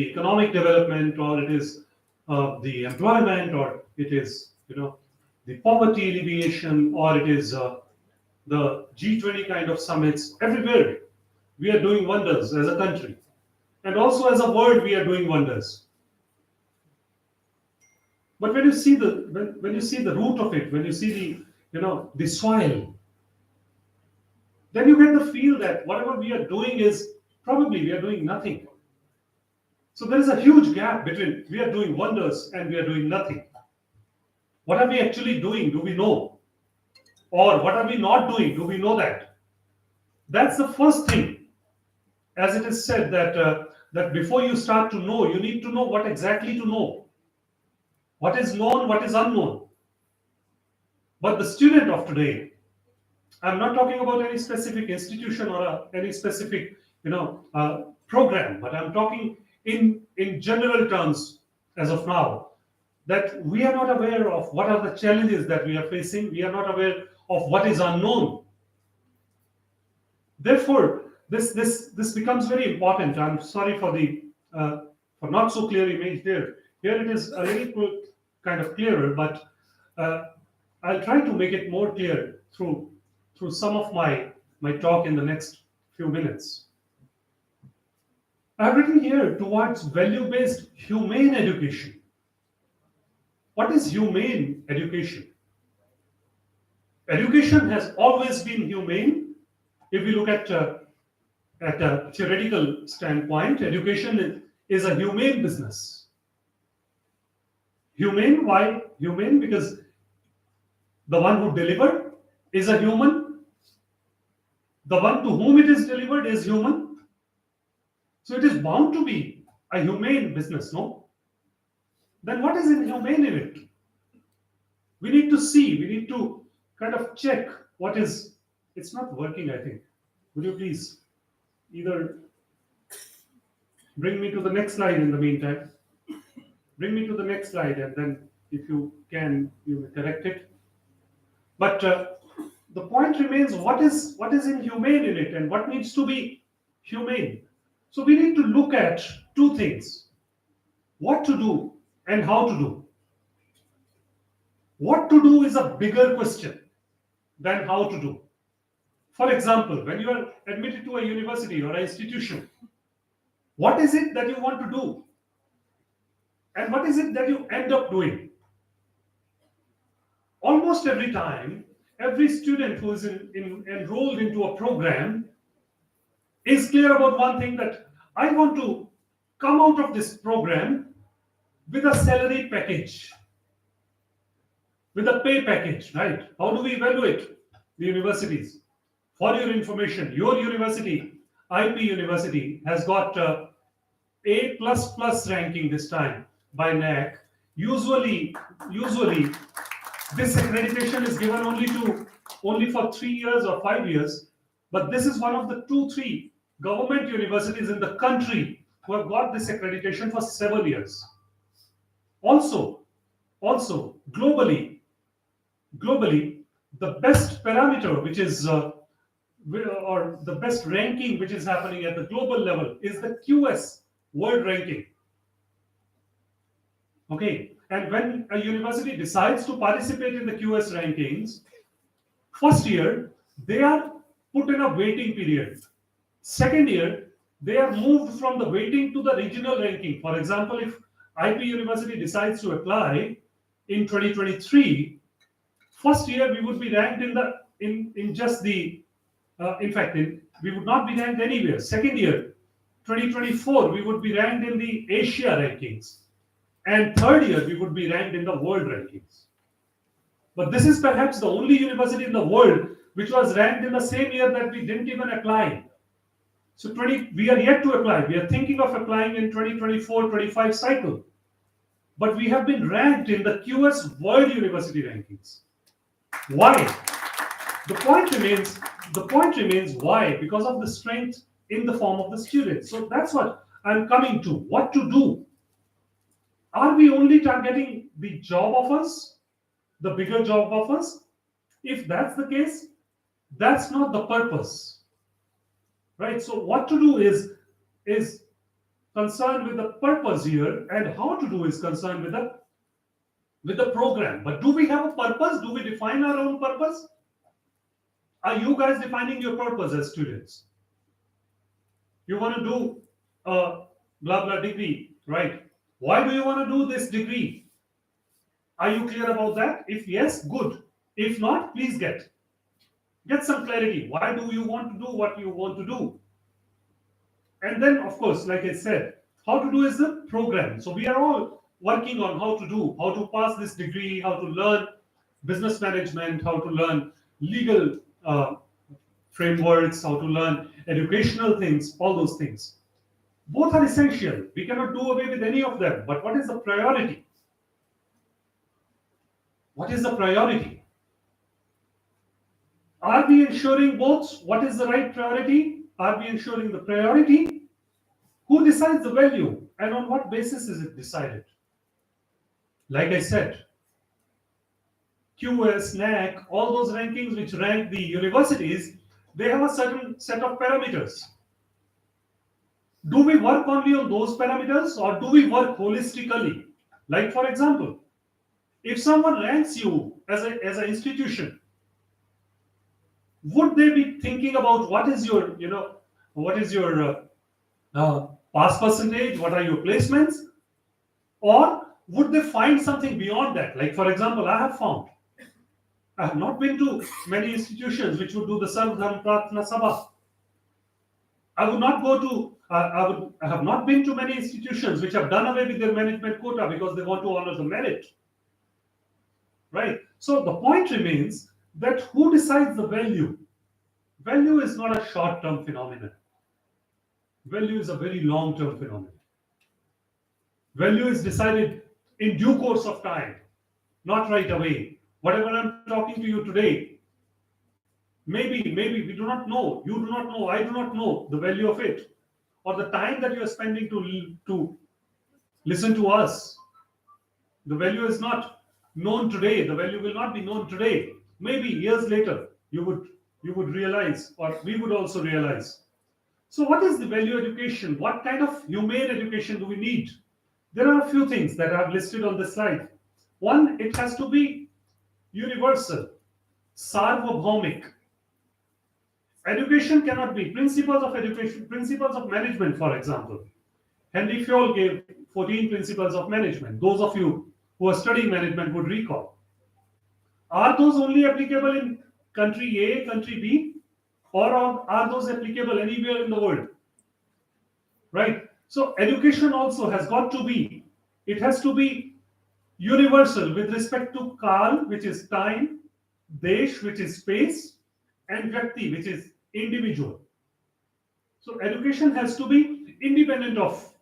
economic development, or it is the employment, or it is the poverty alleviation, or it is the G20 kind of summits. Everywhere we are doing wonders as a country, and also as a world we are doing wonders. But when you see the root of it, when you see the soil, then you get the feel that whatever we are doing is probably we are doing nothing. So there is a huge gap between we are doing wonders and we are doing nothing. What are we actually doing? Do we know? Or what are we not doing? Do we know that? That's the first thing. As it is said that before you start to know, you need to know what exactly to know. What is known, what is unknown. But the student of today, I'm not talking about any specific institution or any specific program, but I'm talking in general terms as of now, that we are not aware of what are the challenges that we are facing. We are not aware of what is unknown. Therefore, this becomes very important. I'm sorry for the for not so clear image there. Here it is a little kind of clearer, but I'll try to make it more clear through some of my talk in the next few minutes. I've written here towards value-based humane education. What is humane education? Education has always been humane. If we look at a theoretical standpoint, education is a humane business. Humane, why? Humane because the one who delivered is a human. The one to whom it is delivered is human. So it is bound to be a humane business, no? Then what is inhumane in it? We need to see, we need to kind of check what is. It's not working, I think. Would you please either bring me to the next slide in the meantime? Bring me to the next slide, and then if you can, you may correct it. But the point remains, what is inhumane in it and what needs to be humane? So we need to look at two things: what to do and how to do. What to do is a bigger question than how to do. For example, when you are admitted to a university or an institution, what is it that you want to do? And what is it that you end up doing? Almost every time, every student who is enrolled into a program is clear about one thing, that I want to come out of this program with a salary package, with a pay package, right? How do we evaluate the universities? For your information, your university, IP University, has got A++ ranking this time by NAC. Usually, this accreditation is given only for 3 years or 5 years, but this is one of the 2-3 government universities in the country who have got this accreditation for 7 years. Also, globally, the best parameter, which is or the best ranking which is happening at the global level, is the QS World Ranking. Okay, and when a university decides to participate in the QS rankings, first year they are put in a waiting period. Second year, they are moved from the waiting to the regional ranking. For example, if IP University decides to apply in 2023, first year we would be ranked in just the we would not be ranked anywhere. Second year, 2024, we would be ranked in the Asia rankings. And third year, we would be ranked in the world rankings. But this is perhaps the only university in the world which was ranked in the same year that we didn't even apply. So we are yet to apply. We are thinking of applying in 2024-25 cycle. But we have been ranked in the QS World University rankings. Why? The point remains why? Because of the strength in the form of the students. So that's what I'm coming to. What to do? Are we only targeting the job offers, the bigger job offers? If that's the case, that's not the purpose, right? So what to do is concerned with the purpose here, and how to do is concerned with the program. But do we have a purpose? Do we define our own purpose? Are you guys defining your purpose as students? You want to do a blah blah degree, right? Why do you want to do this degree? Are you clear about that? If yes, good. If not, please get some clarity. Why do you want to do what you want to do? And then, of course, like I said, how to do is the program. So we are all working on how to pass this degree, how to learn business management, how to learn legal frameworks, how to learn educational things, all those things. Both are essential. We cannot do away with any of them. But what is the priority? What is the priority? Are we ensuring both? What is the right priority? Are we ensuring the priority? Who decides the value? And on what basis is it decided? Like I said, QS, NAC, all those rankings which rank the universities, they have a certain set of parameters. Do we work only on those parameters or do we work holistically? Like, for example, if someone ranks you as an institution, would they be thinking about what is your, what is your pass percentage, what are your placements, or would they find something beyond that? Like, for example, I have not been to many institutions which would do the Sarvdharm Pratna Sabha. I would not go to, I have not been to many institutions which have done away with their management quota because they want to honor the merit. Right? So the point remains that who decides the value? Value is not a short-term phenomenon. Value is a very long-term phenomenon. Value is decided in due course of time, not right away. Whatever I'm talking to you today, maybe we do not know, you do not know, I do not know the value of it, or the time that you are spending to listen to us. The value is not known today. The value will not be known today. Maybe years later, you would realize, or we would also realize. So what is the value education? What kind of humane education do we need? There are a few things that I have listed on this slide. One, it has to be universal, sarvabhaumik. Education cannot be principles of education, principles of management, for example. Henry Fayol gave 14 principles of management. Those of you who are studying management would recall. Are those only applicable in country A, country B, or are those applicable anywhere in the world? Right? So education also has got to be, it has to be universal with respect to kal, which is time, desh, which is space, and vyakti, which is individual. So education has to be independent of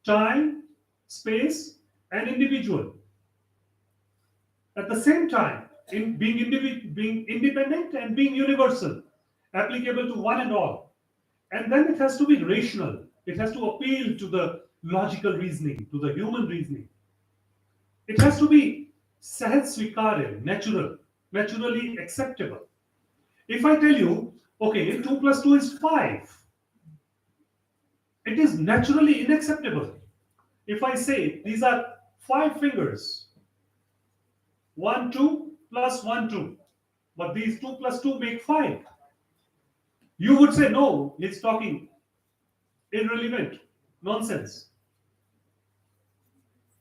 time, space, and individual. At the same time, in being independent and being universal, applicable to one and all. And then it has to be rational. It has to appeal to the logical reasoning, to the human reasoning. It has to be sahaj swikarya, naturally acceptable. If I tell you, okay, 2 plus 2 is 5, it is naturally unacceptable. If I say these are 5 fingers, 1, 2 plus 1, 2, but these 2 plus 2 make 5. You would say, no, he's talking irrelevant, nonsense.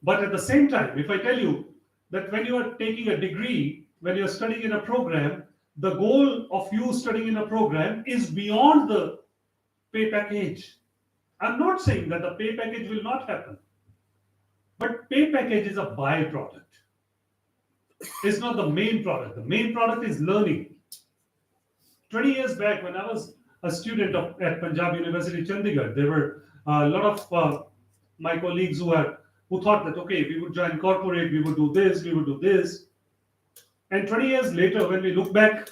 But at the same time, if I tell you that when you are taking a degree, when you are studying in a program, the goal of you studying in a program is beyond the pay package. I'm not saying that the pay package will not happen, but pay package is a byproduct. It's not the main product. The main product is learning. 20 years back, when I was a student at Punjab University, Chandigarh, there were a lot of my colleagues who thought that, okay, we would join corporate, we would do this, we would do this. And 20 years later, when we look back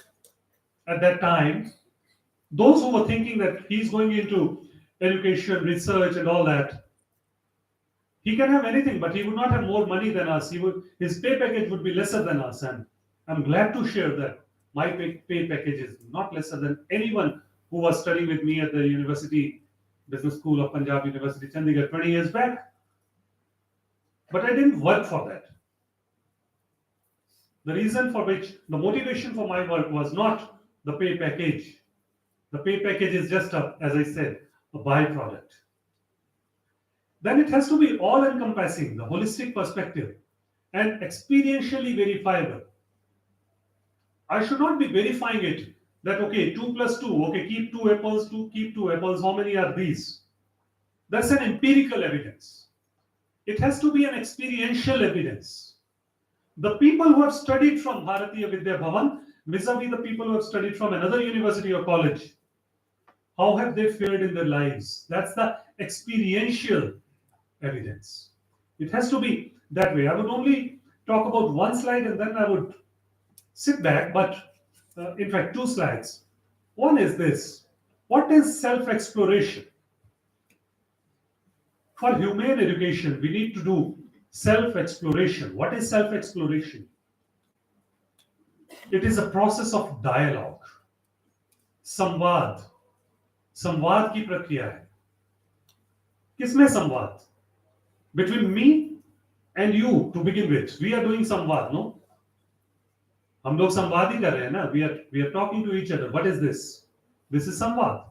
at that time, those who were thinking that he's going into education, research, and all that, he can have anything, but he would not have more money than us. His pay package would be lesser than us. And I'm glad to share that my pay package is not lesser than anyone who was studying with me at the University Business School of Punjab University, Chandigarh, 20 years back. But I didn't work for that. The reason for which, the motivation for my work was not the pay package. The pay package is just, as I said, a byproduct. Then it has to be all-encompassing, the holistic perspective, and experientially verifiable. I should not be verifying it that, okay, 2 plus 2, okay, keep 2 apples, keep 2 apples, how many are these? That's an empirical evidence. It has to be an experiential evidence. The people who have studied from Bharatiya Vidya Bhavan vis-a-vis the people who have studied from another university or college, how have they fared in their lives? That's the experiential evidence. It has to be that way. I would only talk about one slide and then I would sit back, but in fact, 2 slides. One is this. What is self-exploration? For humane education, we need to do self-exploration. What is self-exploration? It is a process of dialogue. संवाद, संवाद की प्रक्रिया है. किसमें संवाद? Between me and you to begin with. We are doing संवाद, no? हम लोग संवाद ही कर रहे हैं ना. We are talking to each other. What is this? This is संवाद.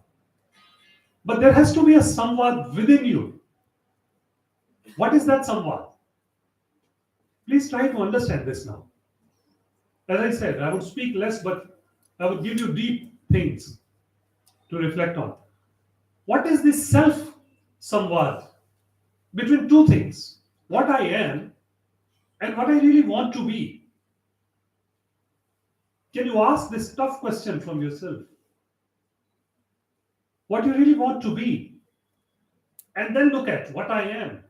But there has to be a samvad within you. What is that samvad? Please try to understand this now. As I said, I would speak less, but I would give you deep things to reflect on. What is this self samvad between two things? What I am and what I really want to be. Can you ask this tough question from yourself? What you really want to be, and then look at what I am,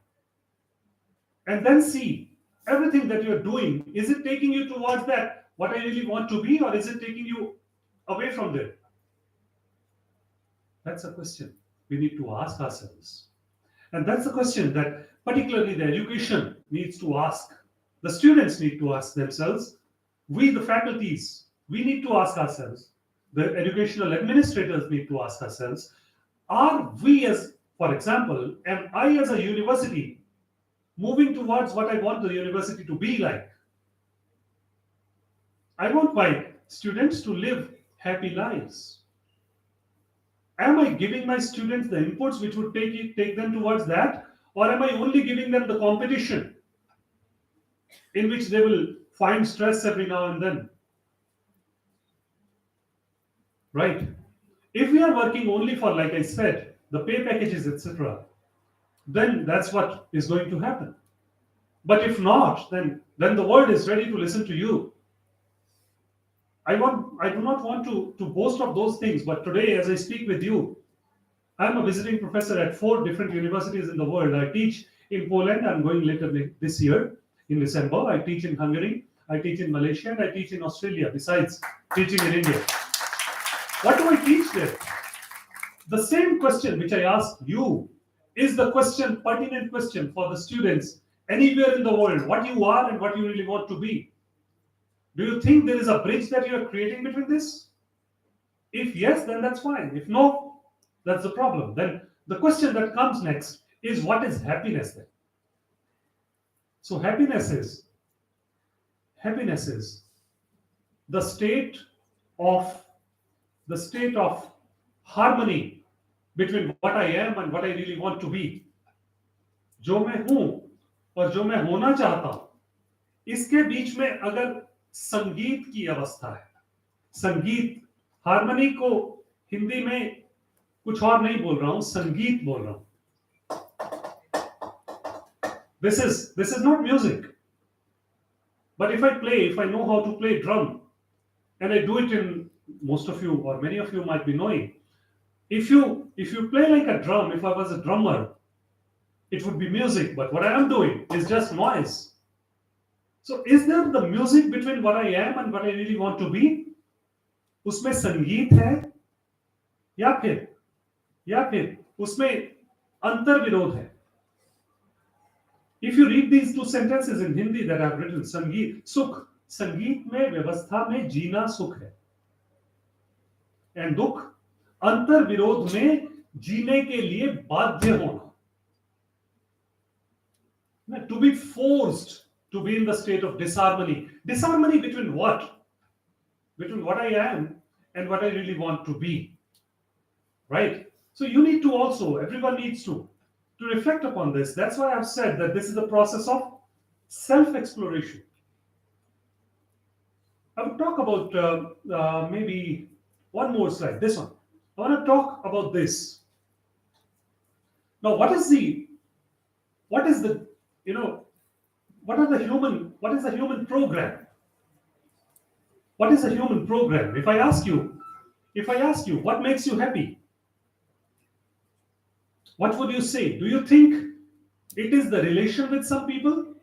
and then see everything that you're doing. Is it taking you towards that, what I really want to be, or is it taking you away from there? That's a question we need to ask ourselves. And that's the question that particularly the education needs to ask. The students need to ask themselves. We, the faculties, we need to ask ourselves. The educational administrators need to ask ourselves, are we as, for example, am I as a university moving towards what I want the university to be like? I want my students to live happy lives. Am I giving my students the inputs which would take them towards that? Or am I only giving them the competition in which they will find stress every now and then? Right? If we are working only for, like I said, the pay packages, etc., then that's what is going to happen. But if not, then the world is ready to listen to you. I do not want to boast of those things, but today, as I speak with you, I'm a visiting professor at 4 different universities in the world. I teach in Poland. I'm going later this year in December. I teach in Hungary. I teach in Malaysia, and I teach in Australia, besides teaching in India. What do I teach there? The same question which I ask you is the question, pertinent question for the students anywhere in the world. What you are and what you really want to be. Do you think there is a bridge that you are creating between this? If yes, then that's fine. If no, that's the problem. Then the question that comes next is, what is happiness then? So happiness is the state of harmony between what I am and what I really want to be. जो मैं हूं और जो मैं होना चाहता हूं, इसके बीच में अगर संगीत की अवस्था है, संगीत, हार्मनी को हिंदी में कुछ और नहीं बोल रहा हूं, संगीत बोल रहा हूं. This is not music. But if I know how to play drum, and I do it in, most of you or many of you might be knowing, if you play like a drum, if I was a drummer, it would be music, but what I am doing is just noise. So is there the music between what I am and what I really want to be? उसमें संगीत है या फिर उसमें अंतर्विरोध है? If you read these 2 sentences in Hindi that I've written, संगीत, सुख, संगीत में, व्यवस्था में जीना सुख है, and दुख, अंतर्विरोध में जीने के लिए बाध्य होना. To be forced to be in the state of disharmony. Disharmony between what? Between what I am and what I really want to be. Right? So you need to also, everyone needs to reflect upon this. That's why I've said that this is the process of self-exploration. I will talk about maybe one more slide, this one. I want to talk about this. Now, what is the what is the human program? What is a human program? If I ask you, what makes you happy? What would you say? Do you think it is the relation with some people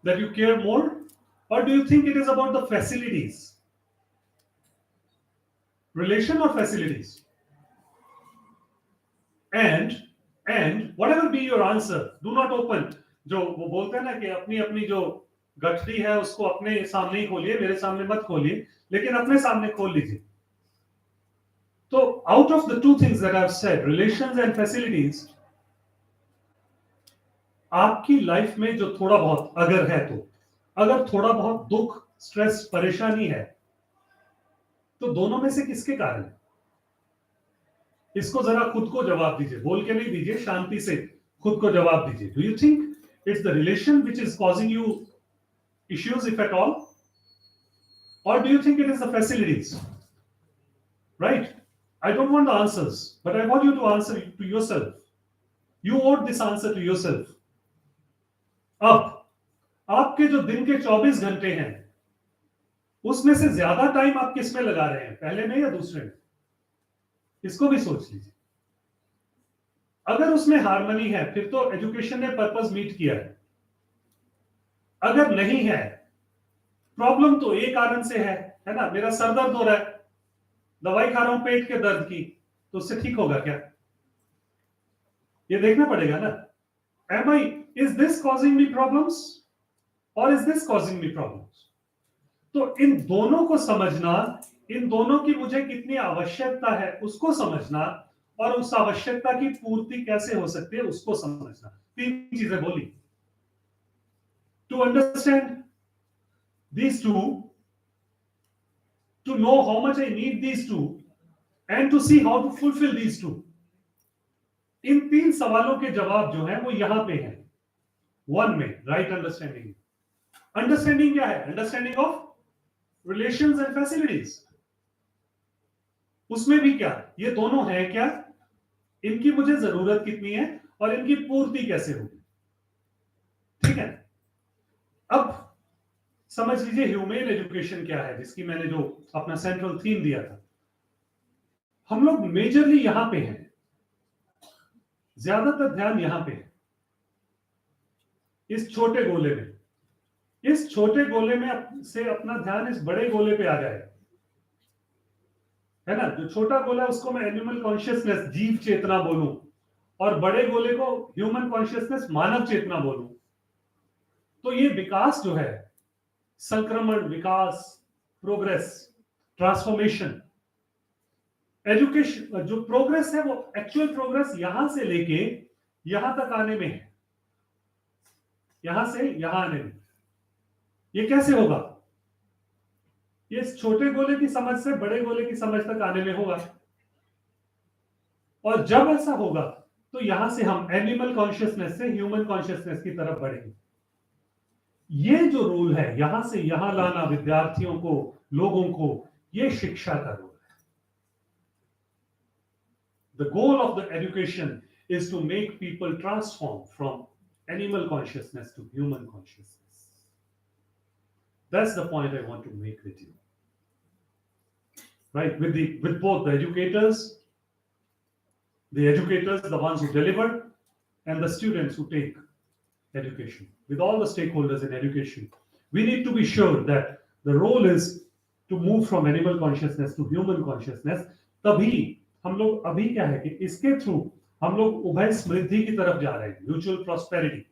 that you care more? Or do you think it is about the facilities? Relation or facilities? And and whatever be your answer, do not open. जो वो बोलते हैं ना कि अपनी अपनी जो गठरी है उसको अपने सामने ही खोलिए, मेरे सामने मत खोलिए, लेकिन अपने सामने खोल लीजिए. तो out of the two things that I've said, relations and facilities, आपकी लाइफ में जो थोड़ा बहुत अगर है, तो अगर थोड़ा बहुत दुख, स्ट्रेस, परेशानी है, तो दोनों में से किसके कारण है? इसको जरा खुद को जवाब दीजिए, बोल के नहीं दीजिए, शांति से खुद को जवाब दीजिए. Do you think it's the relation which is causing you issues, if at all, or do you think it is the facilities? Right? I don't want the answers, but I want you to answer to yourself. You owe this answer to yourself. अब आपके जो दिन के 24 घंटे हैं, उसमें से ज्यादा टाइम आप किस में लगा रहे हैं, पहले में या दूसरे में? इसको भी सोच लीजिए. अगर उसमें हार्मनी है, फिर तो एजुकेशन ने पर्पस मीट किया है. अगर नहीं है, प्रॉब्लम तो एक कारण से है ना? मेरा सर दर्द हो रहा है, दवाई खा रहा हूं पेट के दर्द की, तो उससे ठीक होगा क्या? ये देखना पड़ेगा ना. Am I, is this causing me problems or is this causing me problems? तो इन दोनों को समझना, इन दोनों की मुझे कितनी आवश्यकता है उसको समझना, और उस आवश्यकता की पूर्ति कैसे हो सकती है उसको समझना. तीन चीजें बोली. To understand these two, to know how much I need these two, and to see how to fulfill these two. इन तीन सवालों के जवाब जो हैं वो यहां पे हैं. वन में राइट अंडरस्टैंडिंग. अंडरस्टैंडिंग क्या है? Understanding of relations and facilities. उसमें भी क्या, ये दोनों हैं क्या, इनकी मुझे जरूरत कितनी है और इनकी पूर्ति कैसे होगी. ठीक है. अब समझ लीजिए ह्यूमेन एजुकेशन क्या है, जिसकी मैंने जो अपना सेंट्रल थीम दिया था. हम लोग मेजरली यहां पे हैं, ज्यादातर ध्यान यहां पे है, इस छोटे गोले में. इस छोटे गोले में से अपना ध्यान इस बड़े गोले पे आ जाए, है ना? जो छोटा गोला है उसको मैं एनिमल कॉन्शियसनेस, जीव चेतना बोलूं, और बड़े गोले को ह्यूमन कॉन्शियसनेस, मानव चेतना बोलूं. तो ये विकास जो है, संक्रमण, विकास, प्रोग्रेस, ट्रांसफॉर्मेशन, एजुकेशन, जो प्रोग्रेस है वो एक्चुअल प्रोग्रेस यहां से लेके यहां तक आने में है. यहां से यहां आने में ये कैसे होगा? ये छोटे गोले की समझ से बड़े गोले की समझ तक आने में होगा. और जब ऐसा होगा तो यहां से हम एनिमल कॉन्शियसनेस से ह्यूमन कॉन्शियसनेस की तरफ बढ़ेंगे. ये जो रूल है, यहां से यहां लाना विद्यार्थियों को, लोगों को, ये शिक्षा का रूल है. The goal of the education is to make people transform from animal consciousness to human consciousness. That's the point I want to make with you. Right? With both the educators, the ones who deliver, and the students who take education, with all the stakeholders in education, we need to be sure that the role is to move from animal consciousness to human consciousness. तभी हम लोग, अभी क्या है कि इसके through हम लोग उभय समृद्धि की तरफ जा रहे हैं, म्यूचुअल प्रॉस्पेरिटी.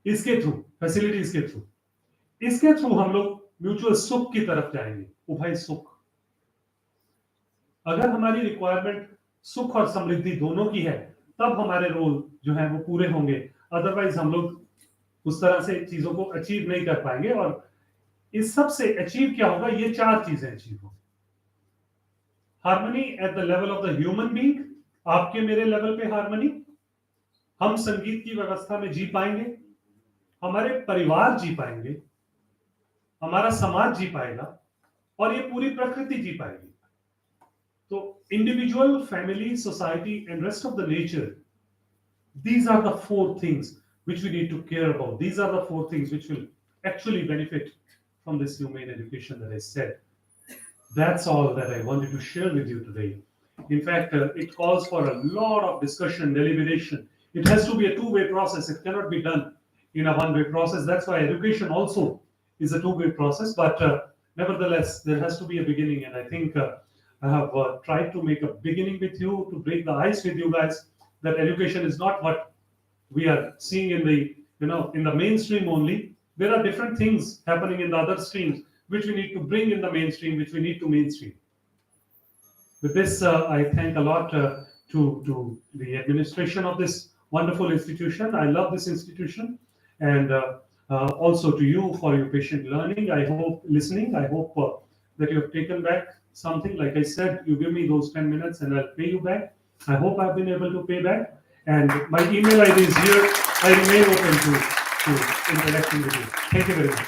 इसके थ्रू, फैसिलिटीज के थ्रू, इसके थ्रू हम लोग म्यूचुअल सुख की तरफ जाएंगे, उभय सुख. अगर हमारी रिक्वायरमेंट सुख और समृद्धि दोनों की है, तब हमारे रोल जो है वो पूरे होंगे. अदरवाइज हम लोग उस तरह से चीजों को अचीव नहीं कर पाएंगे. और इस सब से अचीव क्या होगा? ये चार चीजें अचीव होंगी. Harmony at the level of the human being, आपके मेरे लेवल पे हार्मनी. हम संगीत की व्यवस्था में जी पाएंगे, हमारे परिवार जी पाएंगे, हमारा समाज जी पाएगा, और ये पूरी प्रकृति जी पाएगी. तो individual, family, society and rest of the nature, these are the four things which we need to care about. These are the four things which will actually benefit from this humane education that I said. That's all that I wanted to share with you today. In fact, it calls for a lot of discussion, deliberation. It has to be a two-way process. It cannot be done in a one-way process. That's why education also is a two-way process. But nevertheless, there has to be a beginning. And I think I have tried to make a beginning with you, to break the ice with you guys, that education is not what we are seeing in the in the mainstream only. There are different things happening in the other streams which we need to bring in the mainstream, which we need to mainstream. With this, I thank a lot to the administration of this wonderful institution. I love this institution, and also to you for your patient learning. I hope listening. I hope that you have taken back something. Like I said, you give me those 10 minutes, and I'll pay you back. I hope I've been able to pay back. And my email ID is here. I remain open to interacting with you. Thank you very much.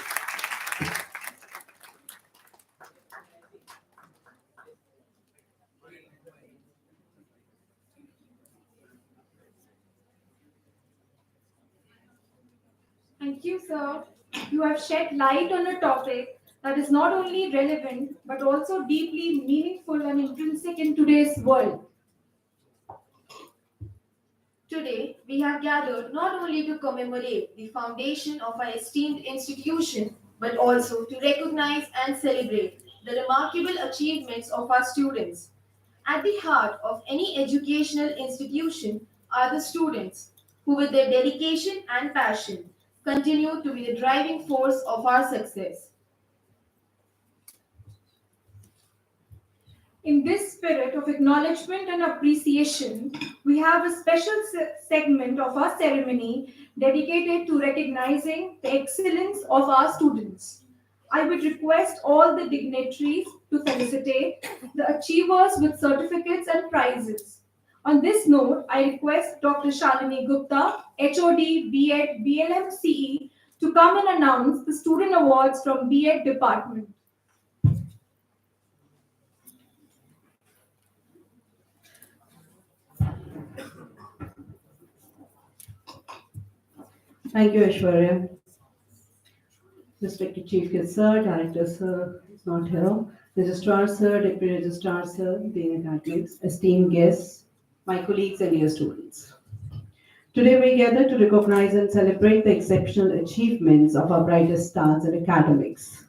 Thank you, sir. You have shed light on a topic that is not only relevant but also deeply meaningful and intrinsic in today's world. Today, we have gathered not only to commemorate the foundation of our esteemed institution, but also to recognize and celebrate the remarkable achievements of our students. At the heart of any educational institution are the students, who, with their dedication and passion, continue to be the driving force of our success. In this spirit of acknowledgement and appreciation, we have a special segment of our ceremony dedicated to recognizing the excellence of our students. I would request all the dignitaries to felicitate the achievers with certificates and prizes. On this note, I request Dr. Shalini Gupta, HOD B.Ed BLMCE, to come and announce the student awards from B.Ed department. Thank you, Aishwarya. Respected Chief Guest Sir, Director Sir is not here. Registrar Sir, Deputy Registrar Sir, Dean Academics, esteemed guests, my colleagues and dear students. Today we gather to recognize and celebrate the exceptional achievements of our brightest stars in academics.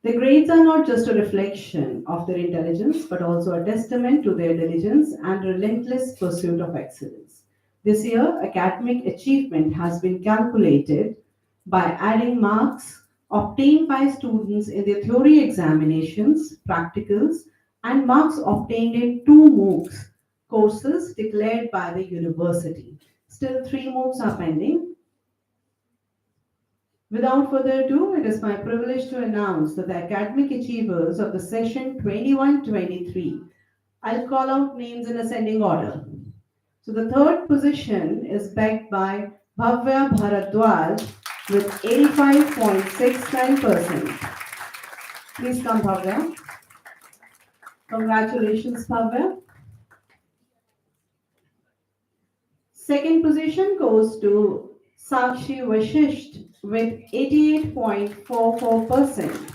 The grades are not just a reflection of their intelligence, but also a testament to their diligence and relentless pursuit of excellence. This year, academic achievement has been calculated by adding marks obtained by students in their theory examinations, practicals, and marks obtained in 2 MOOCs courses declared by the university. Still 3 MOOCs are pending. Without further ado, it is my privilege to announce that the academic achievers of the session 21-23. I'll call out names in ascending order. So the 3rd position is backed by Bhavya Bharadwaj with 85.69%. Please come, Bhavya. Congratulations, Bhavya. 2nd position goes to Sakshi Vashisht with 88.44%.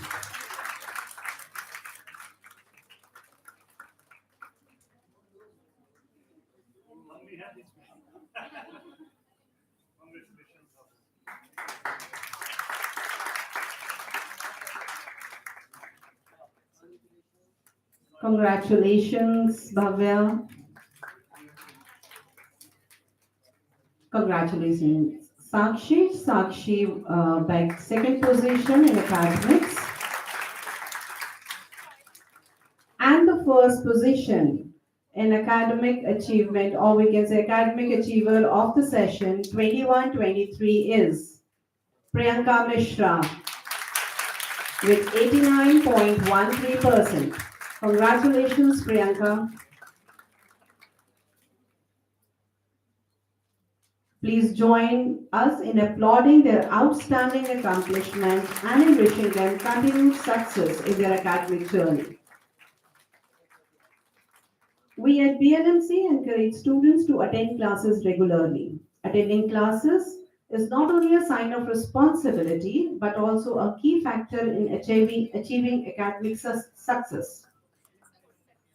Congratulations, Bhavya. Congratulations, Sakshi. Sakshi bagged 2nd position in academics. And the 1st position in academic achievement, or we can say academic achiever of the session 21-23 is Priyanka Mishra with 89.13%. Congratulations, Priyanka. Please join us in applauding their outstanding accomplishment and in wishing them continued success in their academic journey. We at BLMC encourage students to attend classes regularly. Attending classes is not only a sign of responsibility, but also a key factor in achieving academic success.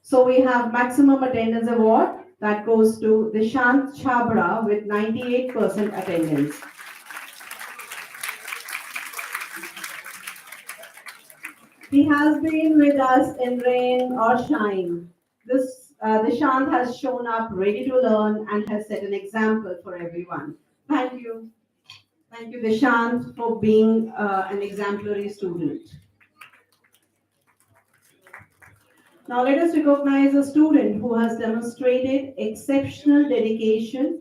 So we have maximum attendance award that goes to Dishant Chabra with 98% attendance. He has been with us in rain or shine. This Dishant has shown up ready to learn and has set an example for everyone. Thank you. Thank you, Dishant, for being an exemplary student. Now let us recognize a student who has demonstrated exceptional dedication.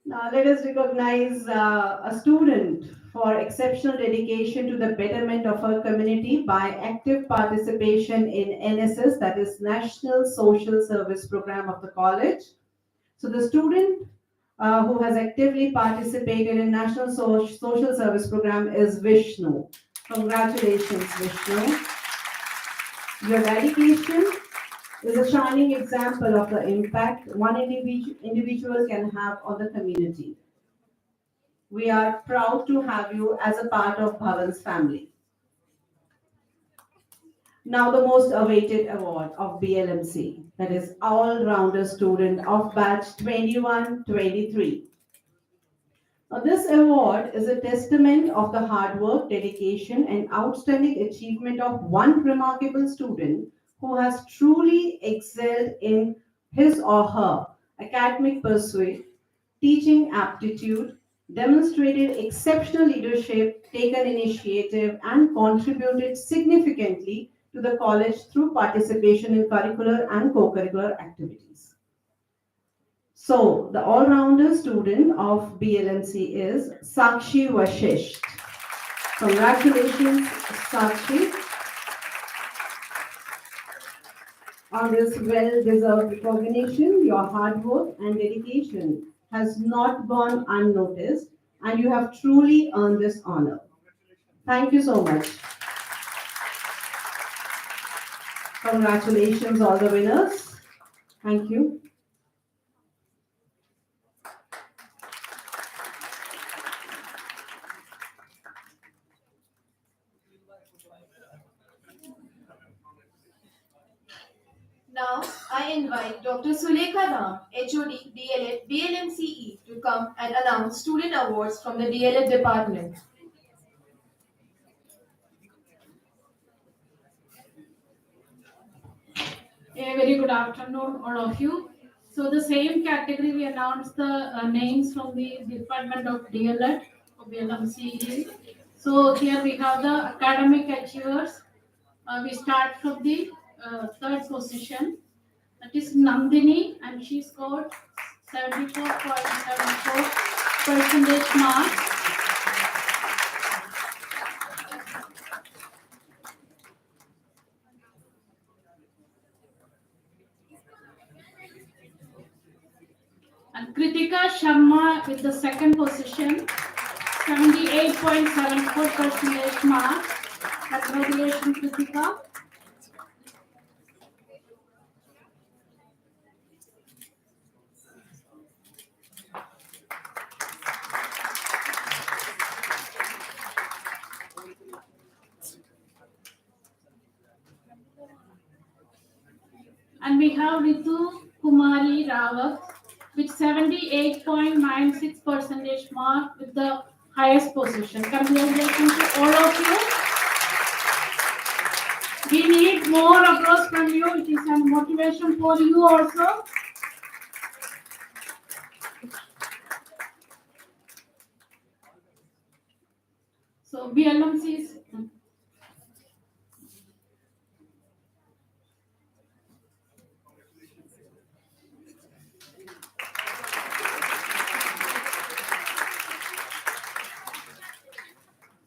Now let us recognize a student for exceptional dedication to the betterment of our community by active participation in NSS, that is National Social Service Program of the college. So the student who has actively participated in National Social Service Program is Vishnu. Congratulations, Vishnu. Your dedication is a shining example of the impact one individual can have on the community. We are proud to have you as a part of Bhavan's family. Now the most awaited award of BLMC, that is All-Rounder Student of Batch 21-23. Now, this award is a testament of the hard work, dedication, and outstanding achievement of one remarkable student who has truly excelled in his or her academic pursuit, teaching aptitude, demonstrated exceptional leadership, taken initiative, and contributed significantly to the college through participation in curricular and co-curricular activities. So, the all-rounder student of BLMC is Sakshi Vashisht. Congratulations, Sakshi, on this well-deserved recognition. Your hard work and dedication has not gone unnoticed, and you have truly earned this honor. Thank you so much. Congratulations, all the winners. Thank you. Now, I invite Dr. Sulekha Ram, HOD, DLED, BLMCE, to come and announce student awards from the DLED department. A very good afternoon, all of you. So the same category we announced the names from the Department of DLED of BLMCE. So here we have the academic achievers. We start from the third position. That is Nandini, and she scored 74.74 percentage marks. And Kritika Sharma with the second position, 78.74 percentage marks. Congratulations, Kritika. And we have Ritu Kumari Rawat with 78.96 percentage mark with the highest position. Congratulations to all of you. We need more applause from you. It is a motivation for you also. So BLMC is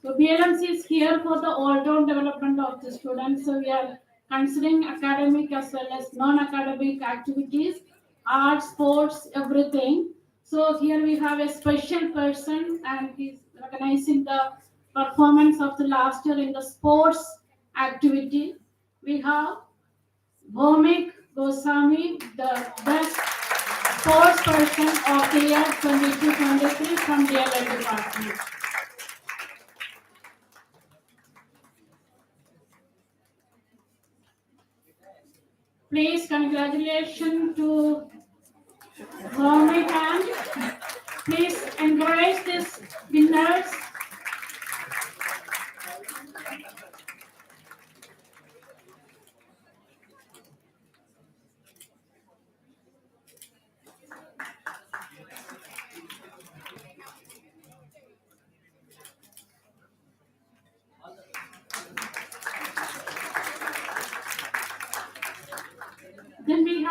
So BLMC is here for the all-round development of the students. So we are considering academic as well as non-academic activities, arts, sports, everything. So here we have a special person, and he's recognizing the performance of the last year in the sports activity. We have Bhomik Goswami, the best sports person of the year 22-23 from the DLED department. Please, congratulations to Bhomik, and please encourage these winners.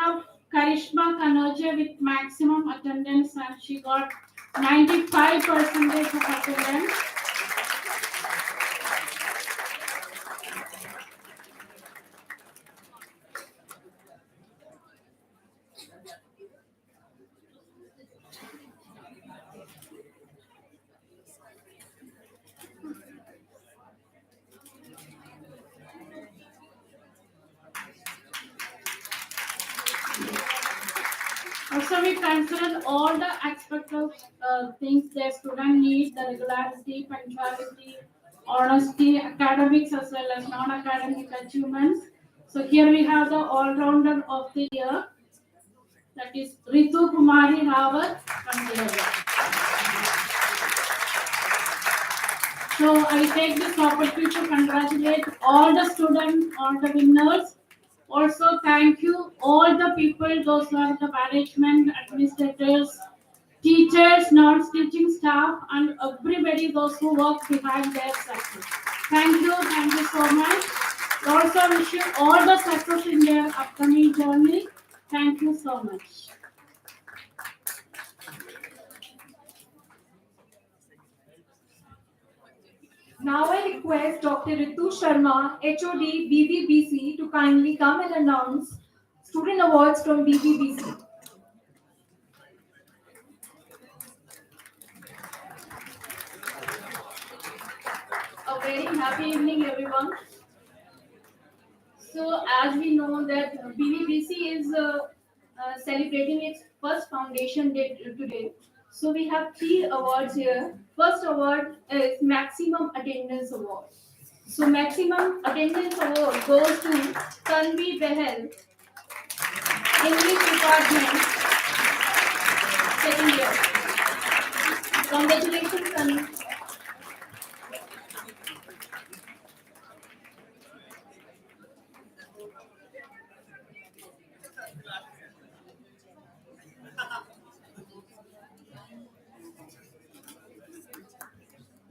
have Karishma Kanoja with maximum attendance, and she got 95% of attendance. Also, we considered all the aspects of things that student need: the regularity, punctuality, honesty, academics as well as non-academic achievements. So here we have the all-rounder of the year, that is Ritu Kumari Rawat from Kerala. So I take this opportunity to congratulate all the students, all the winners. Also, thank you all the people, those who are the management, administrators, teachers, non-teaching staff, and everybody, those who work behind their success. Thank you so much. Also, wish you all the success in their upcoming journey. Thank you so much. Now I request Dr. Ritu Sharma, HOD BVBC, to kindly come and announce student awards from BVBC. A very happy evening, everyone. So, as we know that BVBC is celebrating its first foundation day today. So, we have three awards here. First award is Maximum Attendance Award. So, Maximum Attendance Award goes to Tanvi Behel, English Department, second year. Congratulations, Tanvi.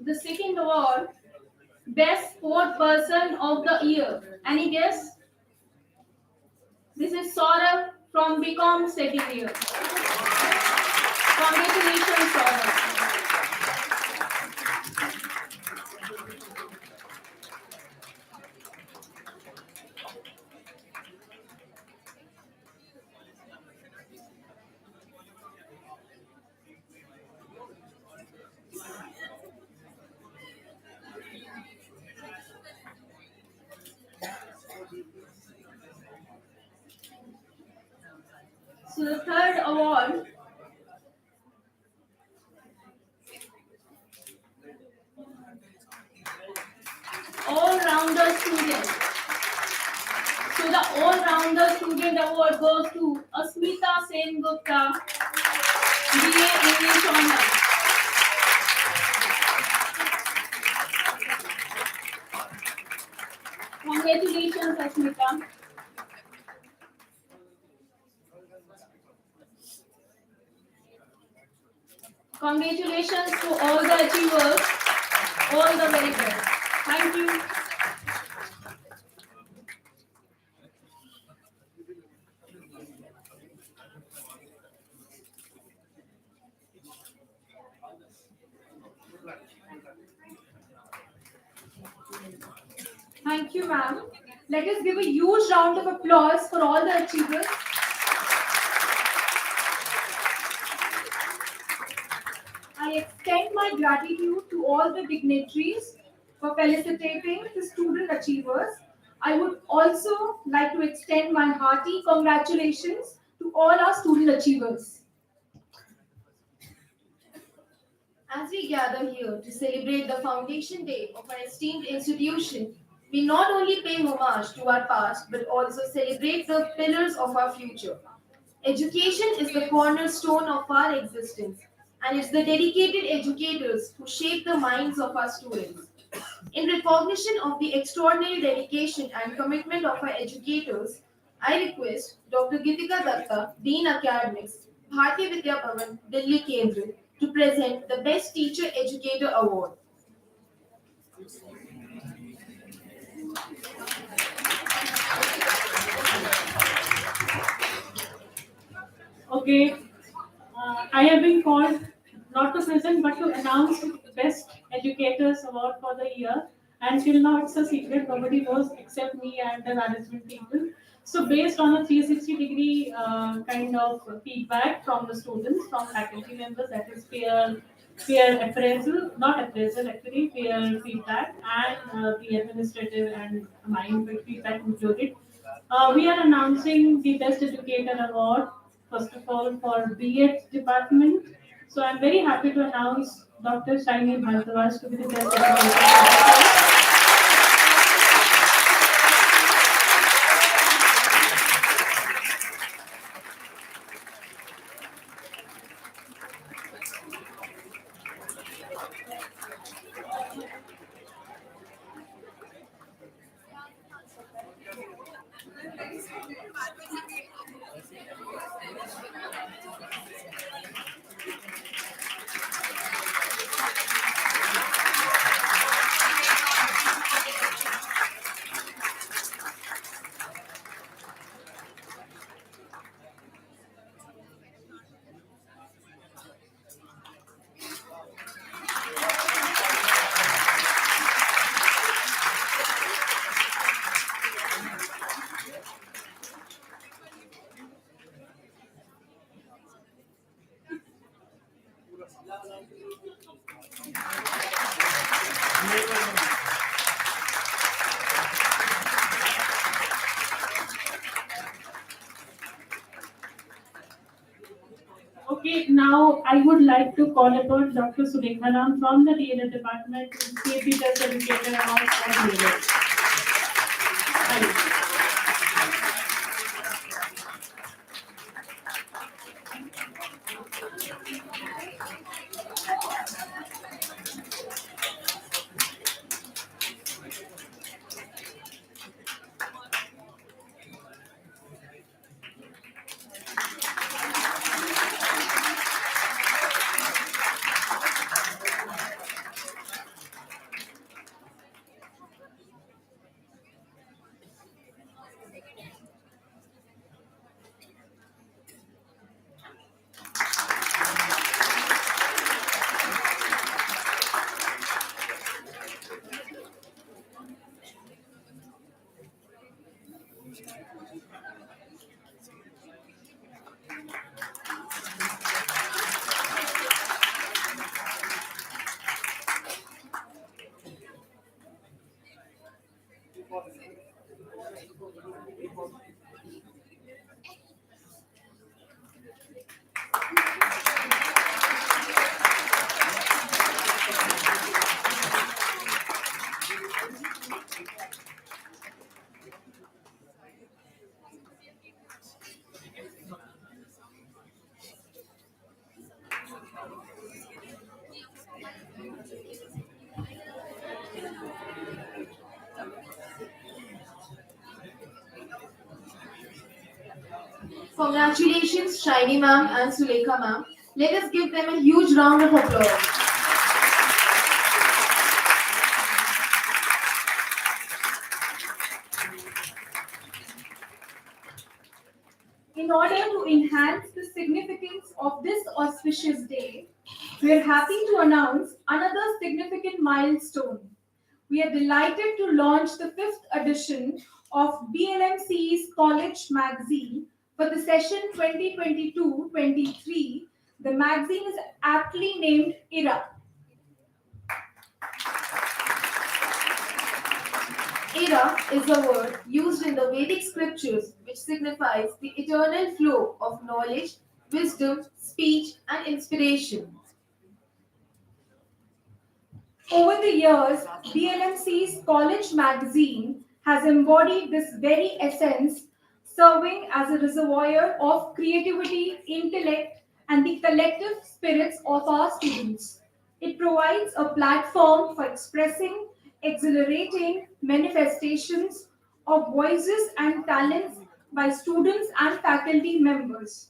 The second award, Best Sport Person of the Year. Any guess? This is Saurabh from BCom second year. Congratulations, Saurabh. So the third award, All-Rounder Student. So the All-Rounder Student Award goes to Asmita Sen Gupta, BA English Honors. Congratulations, Asmita. Congratulations to all the achievers, all the very best. Thank you. Thank you, ma'am. Let us give a huge round of applause for all the achievers. I extend my gratitude to all the dignitaries for felicitating the student achievers. I would also like to extend my hearty congratulations to all our student achievers. As we gather here to celebrate the foundation day of our esteemed institution, we not only pay homage to our past but also celebrate the pillars of our future. Education is the cornerstone of our existence, and it's the dedicated educators who shape the minds of our students. In recognition of the extraordinary dedication and commitment of our educators, I request Dr. Gitika Datta, Dean Academics, Bharatiya Vidya Bhavan, Delhi Kendra, to present the Best Teacher Educator Award. Okay, I have been called not to present but to announce Best Educators Award for the year. And till now, it's a secret. Nobody knows except me and the management people. So, based on a 360-degree kind of feedback from the students, from faculty members, that is peer appraisal, not appraisal actually, peer feedback, and the administrative and mind feedback included. We are announcing the Best Educator Award, first of all, for B.Ed department. So I'm very happy to announce Dr. Shaini Bhartwaj to be the Best Educator. Okay, now I would like to call upon Dr. Sulekha from the D.Ed department to receive the Best Educator Award for D.Ed. Thank you. Congratulations, Shiny ma'am and Sulekha ma'am. Let us give them a huge round of applause. In order to enhance the significance of this auspicious day, we are happy to announce another significant milestone. We are delighted to launch the fifth edition of BLMC's College Magazine for the session 2022-23. The magazine is aptly named ERA. Era is a word used in the Vedic scriptures which signifies the eternal flow of knowledge, wisdom, speech, and inspiration. Over the years, BLMC's College Magazine has embodied this very essence, serving as a reservoir of creativity, intellect, and the collective spirits of our students. It provides a platform for expressing exhilarating manifestations of voices and talents by students and faculty members.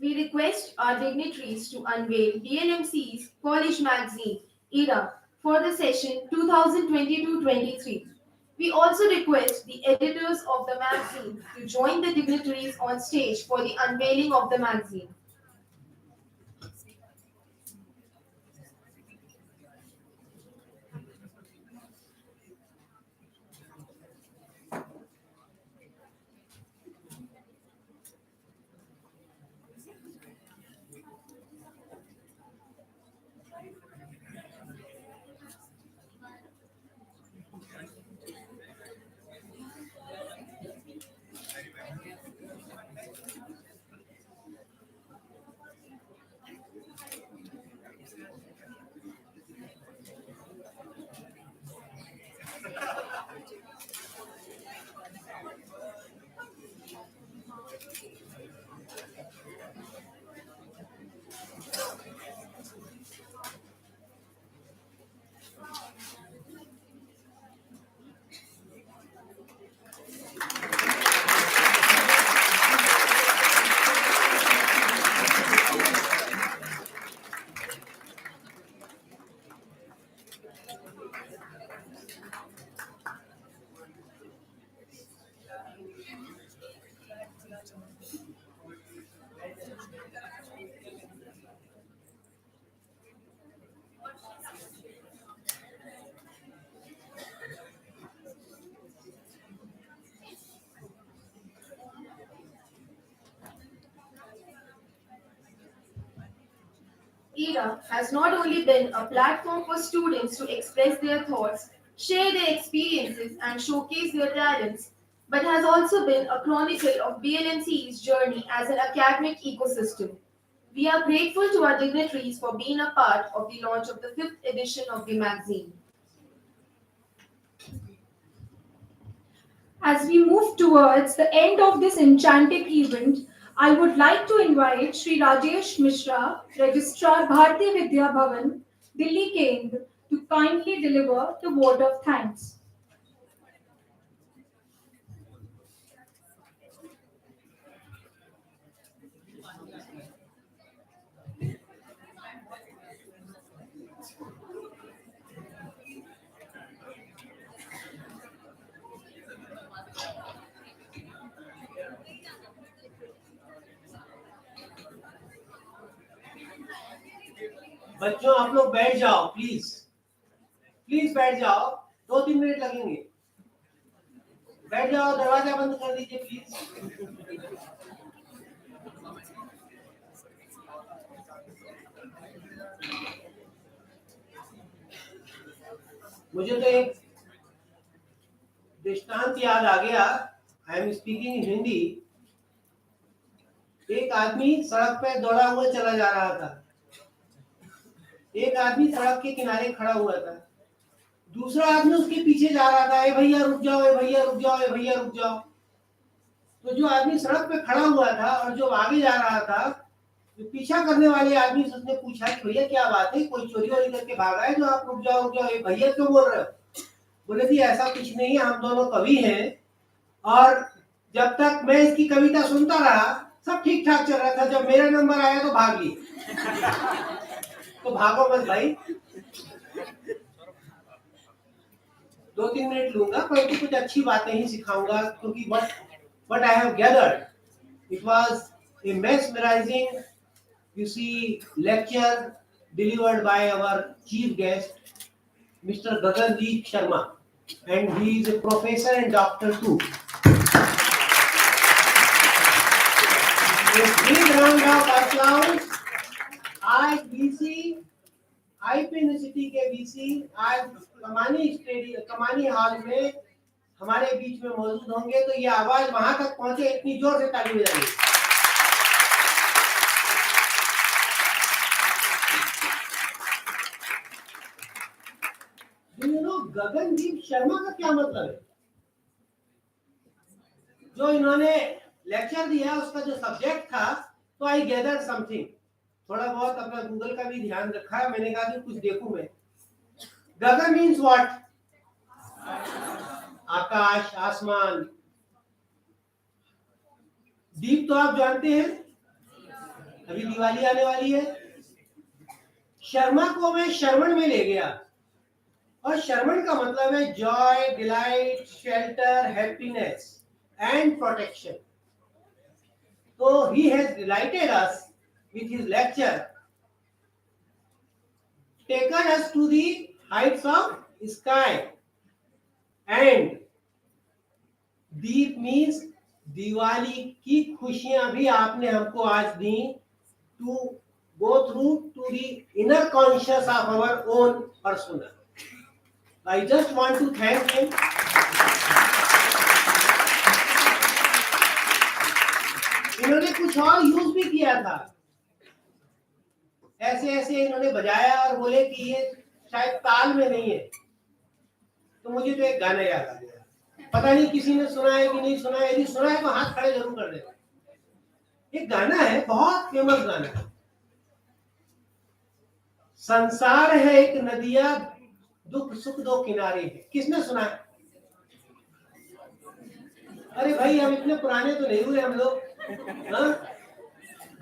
We request our dignitaries to unveil DLMC's College Magazine Era for the session 2022-23. We also request the editors of the magazine to join the dignitaries on stage for the unveiling of the magazine. ERA has not only been a platform for students to express their thoughts, share their experiences, and showcase their talents, but has also been a chronicle of BLNC's journey as an academic ecosystem. We are grateful to our dignitaries for being a part of the launch of the fifth edition of the magazine. As we move towards the end of this enchanting event, I would like to invite Sri Rajesh Mishra, Registrar Bharatiya Vidya Bhavan, Delhi Kendra, to kindly deliver the word of thanks. बच्चों आप लोग बैठ जाओ please please बैठ जाओ 2-3 minute लगेंगे बैठ जाओ दरवाजा बंद कर दीजिए प्लीज मुझे तो एक दृष्टांत याद आ गया I am speaking in Hindi एक आदमी सड़क पे दौड़ा हुआ चला जा रहा था एक आदमी सड़क के किनारे खड़ा हुआ था दूसरा आदमी उसके पीछे जा रहा था ए भैया रुक जाओ ए भैया रुक जाओ ए भैया रुक जाओ तो जो आदमी सड़क पे खड़ा हुआ था और जो आगे जा रहा था जो पीछा करने वाले आदमी से उसने पूछा कि भैया क्या बात है कोई चोरी वोरी करके भागा है जो आप रुक जाओ ए भैया क्यों बोल रहे हो बोले जी ऐसा कुछ नहीं है हम दोनों कवि हैं और जब तक मैं इसकी कविता सुनता रहा सब ठीक ठाक चल रहा था जब मेरा नंबर आया तो भाग ली तो भागो मत भाई 2-3 मिनट लूंगा परंतु कुछ अच्छी बातें ही सिखाऊंगा क्योंकि what I have gathered it was a mesmerizing you see lecture delivered by our chief guest Mr. Gagandeep Sharma and he is a professor and doctor too. A big round of applause. आज BC IP university के BC आज कमानी hall में हमारे बीच में मौजूद होंगे तो ये आवाज वहां तक पहुंचे इतनी जोर से ताली बजाइए गगनदीप शर्मा का क्या मतलब है जो इन्होंने लेक्चर दिया उसका जो सब्जेक्ट था तो आई गैदर समथिंग थोड़ा बहुत अपना गूगल का भी ध्यान रखा मैंने कहा कि कुछ देखूं मैं गगन मीन्स व्हाट आकाश आसमान दीप तो आप जानते हैं अभी दिवाली आने वाली है शर्मा को मैं श्रवण में ले गया और शरवण का मतलब है Joy, delight, shelter, happiness and protection. तो he has delighted us with his lecture, taken us to the heights of sky, and Deep means Diwali की खुशियां भी आपने हमको आज दी, to go through to the inner conscious of our own personal. I just want to thank him. इन्होंने कुछ और यूज भी किया था, ऐसे ऐसे इन्होंने बजाया और बोले कि ये शायद ताल में नहीं है. तो मुझे तो एक गाना याद आ गया, पता नहीं किसी ने सुना है कि नहीं सुना है. यदि सुना है तो हाथ खड़े जरूर कर देना. एक गाना है, बहुत फेमस गाना है. संसार है एक नदिया, दुख सुख दो किनारे है. किसने सुना है? अरे भाई, हम इतने पुराने तो नहीं हुए हम लोग. हाँ?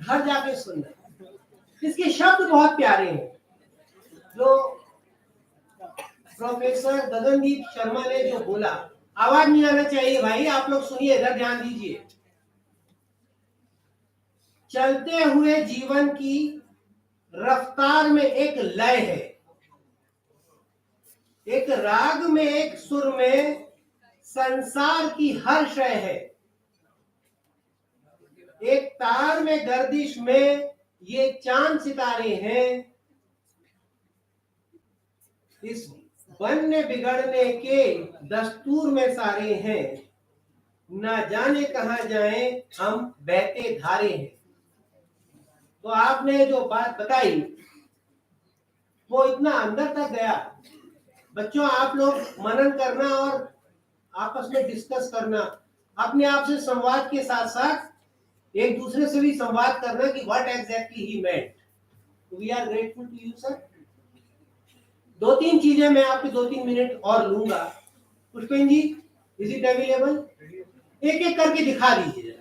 घर जाके सुनना. इसके शब्द बहुत प्यारे हैं. जो प्रोफेसर गगनदीप शर्मा ने जो बोला, आवाज नहीं आना चाहिए भाई, आप लोग सुनिए, इधर ध्यान दीजिए. चलते हुए जीवन की रफ्तार में एक लय है, एक राग में, एक सुर में संसार की हर शय है. एक तार में गर्दिश में ये चांद सितारे हैं. इस बनने बिगड़ने के दस्तूर में सारे हैं. ना जाने कहां जाएं हम बहते धारे हैं. तो आपने जो बात बताई वो इतना अंदर तक गया. बच्चों, आप लोग मनन करना और आपस में डिस्कस करना, अपने आप से संवाद के साथ साथ एक दूसरे से भी संवाद करना कि what exactly he meant. We are grateful to you sir. 2-3 चीजें मैं आपके 2-3 मिनट और लूंगा. Pushpen ji, is it available? एक एक करके दिखा दीजिए.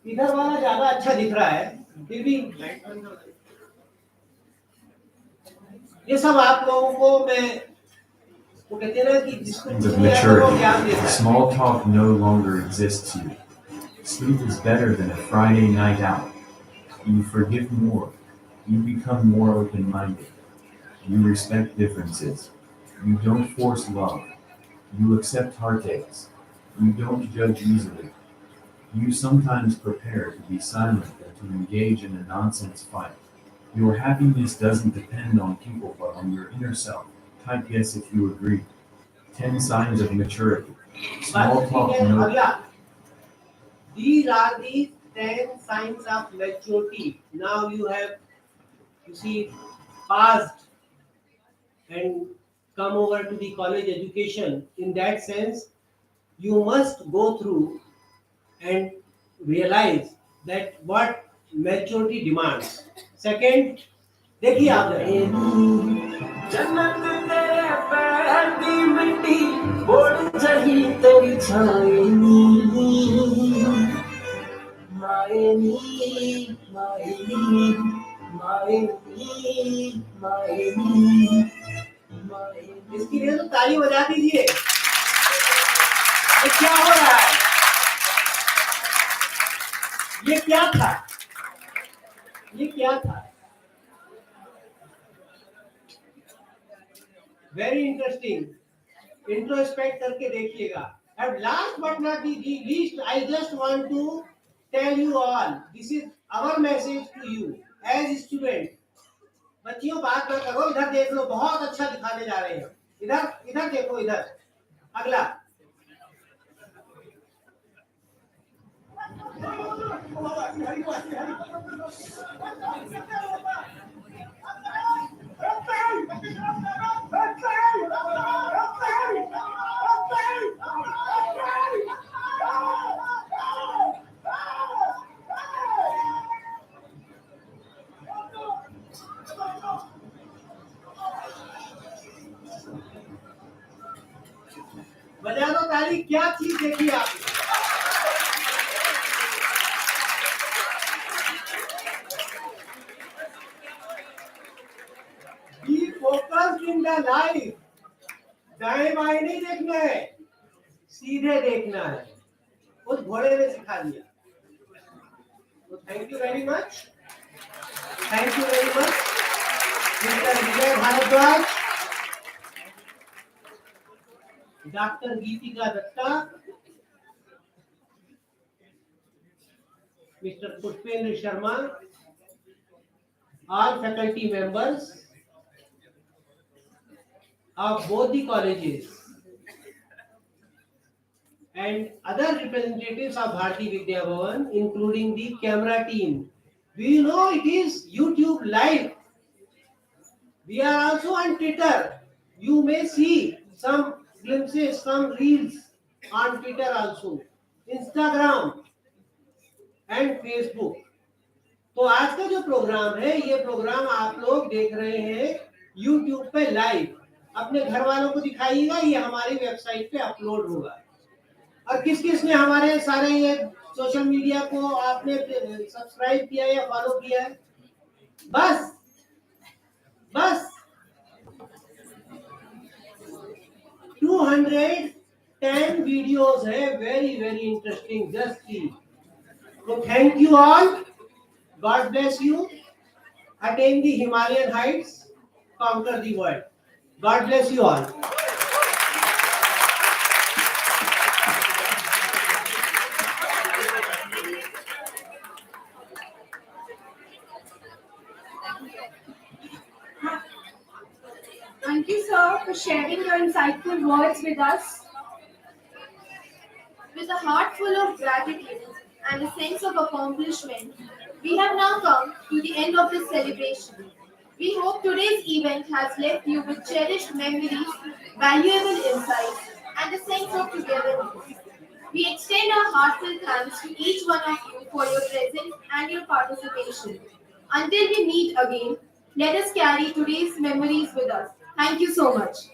इधर वाला ज्यादा अच्छा दिख रहा है, फिर भी ये सब आप लोगों को मैं, वो कहते हैं ना कि जिसको Of जितनी याद है वो ज्ञान maturity. देता है. Small talk no longer exists here. Sleep is better than a Friday night out. You forgive more. You become more open-minded. You respect differences. You don't force love. You accept heartaches. You don't judge easily. You sometimes prepare to be silent and to engage in a nonsense fight. Your happiness doesn't depend on people but on your inner self. Type yes if you agree. 10 signs of maturity. Small talk no. अगला, these are the 10 signs of maturity. Now you have, you see, passed and come over to the college education. In that sense, you must go through and realize that what maturity demands. Second, देखिए आप जन्नत तेरे पैर की मिट्टी बोल जही तेरी छायनी मायनी मायनी मायनी मायनी मायनी. इसके लिए तो ताली बजा दीजिए. ये क्या हो रहा है? ये क्या था? ये क्या था? Very interesting. इंट्रोस्पेक्ट करके देखिएगा. And last but not the least, I just want to tell you all, this is our message to you as student. बच्चियों, बात ना करो, इधर देख लो, बहुत अच्छा दिखाने जा रहे हैं. इधर इधर देखो, इधर. अगला, बजा दो ताली. क्या चीज देखी आपने? Be focused in the है लाइव, दाएं बाएं नहीं देखना है, सीधे देखना है। उस घोड़े ने सिखा दिया। तो thank you very much, thank you very much mister Vijay Bhardwaj, doctor Geetika Dutta, mister Pushpendra Sharma, all faculty members of both the colleges and other representatives of Bharatiya Vidya Bhavan, including the camera team. Do you know it is YouTube live? We are also on Twitter. You may see some glimpses, some reels on Twitter also, Instagram and Facebook. तो आज का जो programme है, ये programme आप लोग देख रहे हैं YouTube पे लाइव। अपने घर वालों को दिखाइएगा, ये हमारी वेबसाइट पे अपलोड होगा। और किस किस ने हमारे सारे ये सोशल मीडिया को आपने सब्सक्राइब किया या फॉलो किया है? बस बस 210 वीडियोस है, very very interesting, just see. तो thank you all, God bless you. Attain the Himalayan heights, conquer the world. God bless you all. Thank you, sir, for sharing your insightful words with us. With a heart full of gratitude and a sense of accomplishment, we have now come to the end of this celebration. We hope today's event has left you with cherished memories, valuable insights, and a sense of togetherness. We extend our heartfelt thanks to each one of you for your presence and your participation. Until we meet again, let us carry today's memories with us. Thank you so much.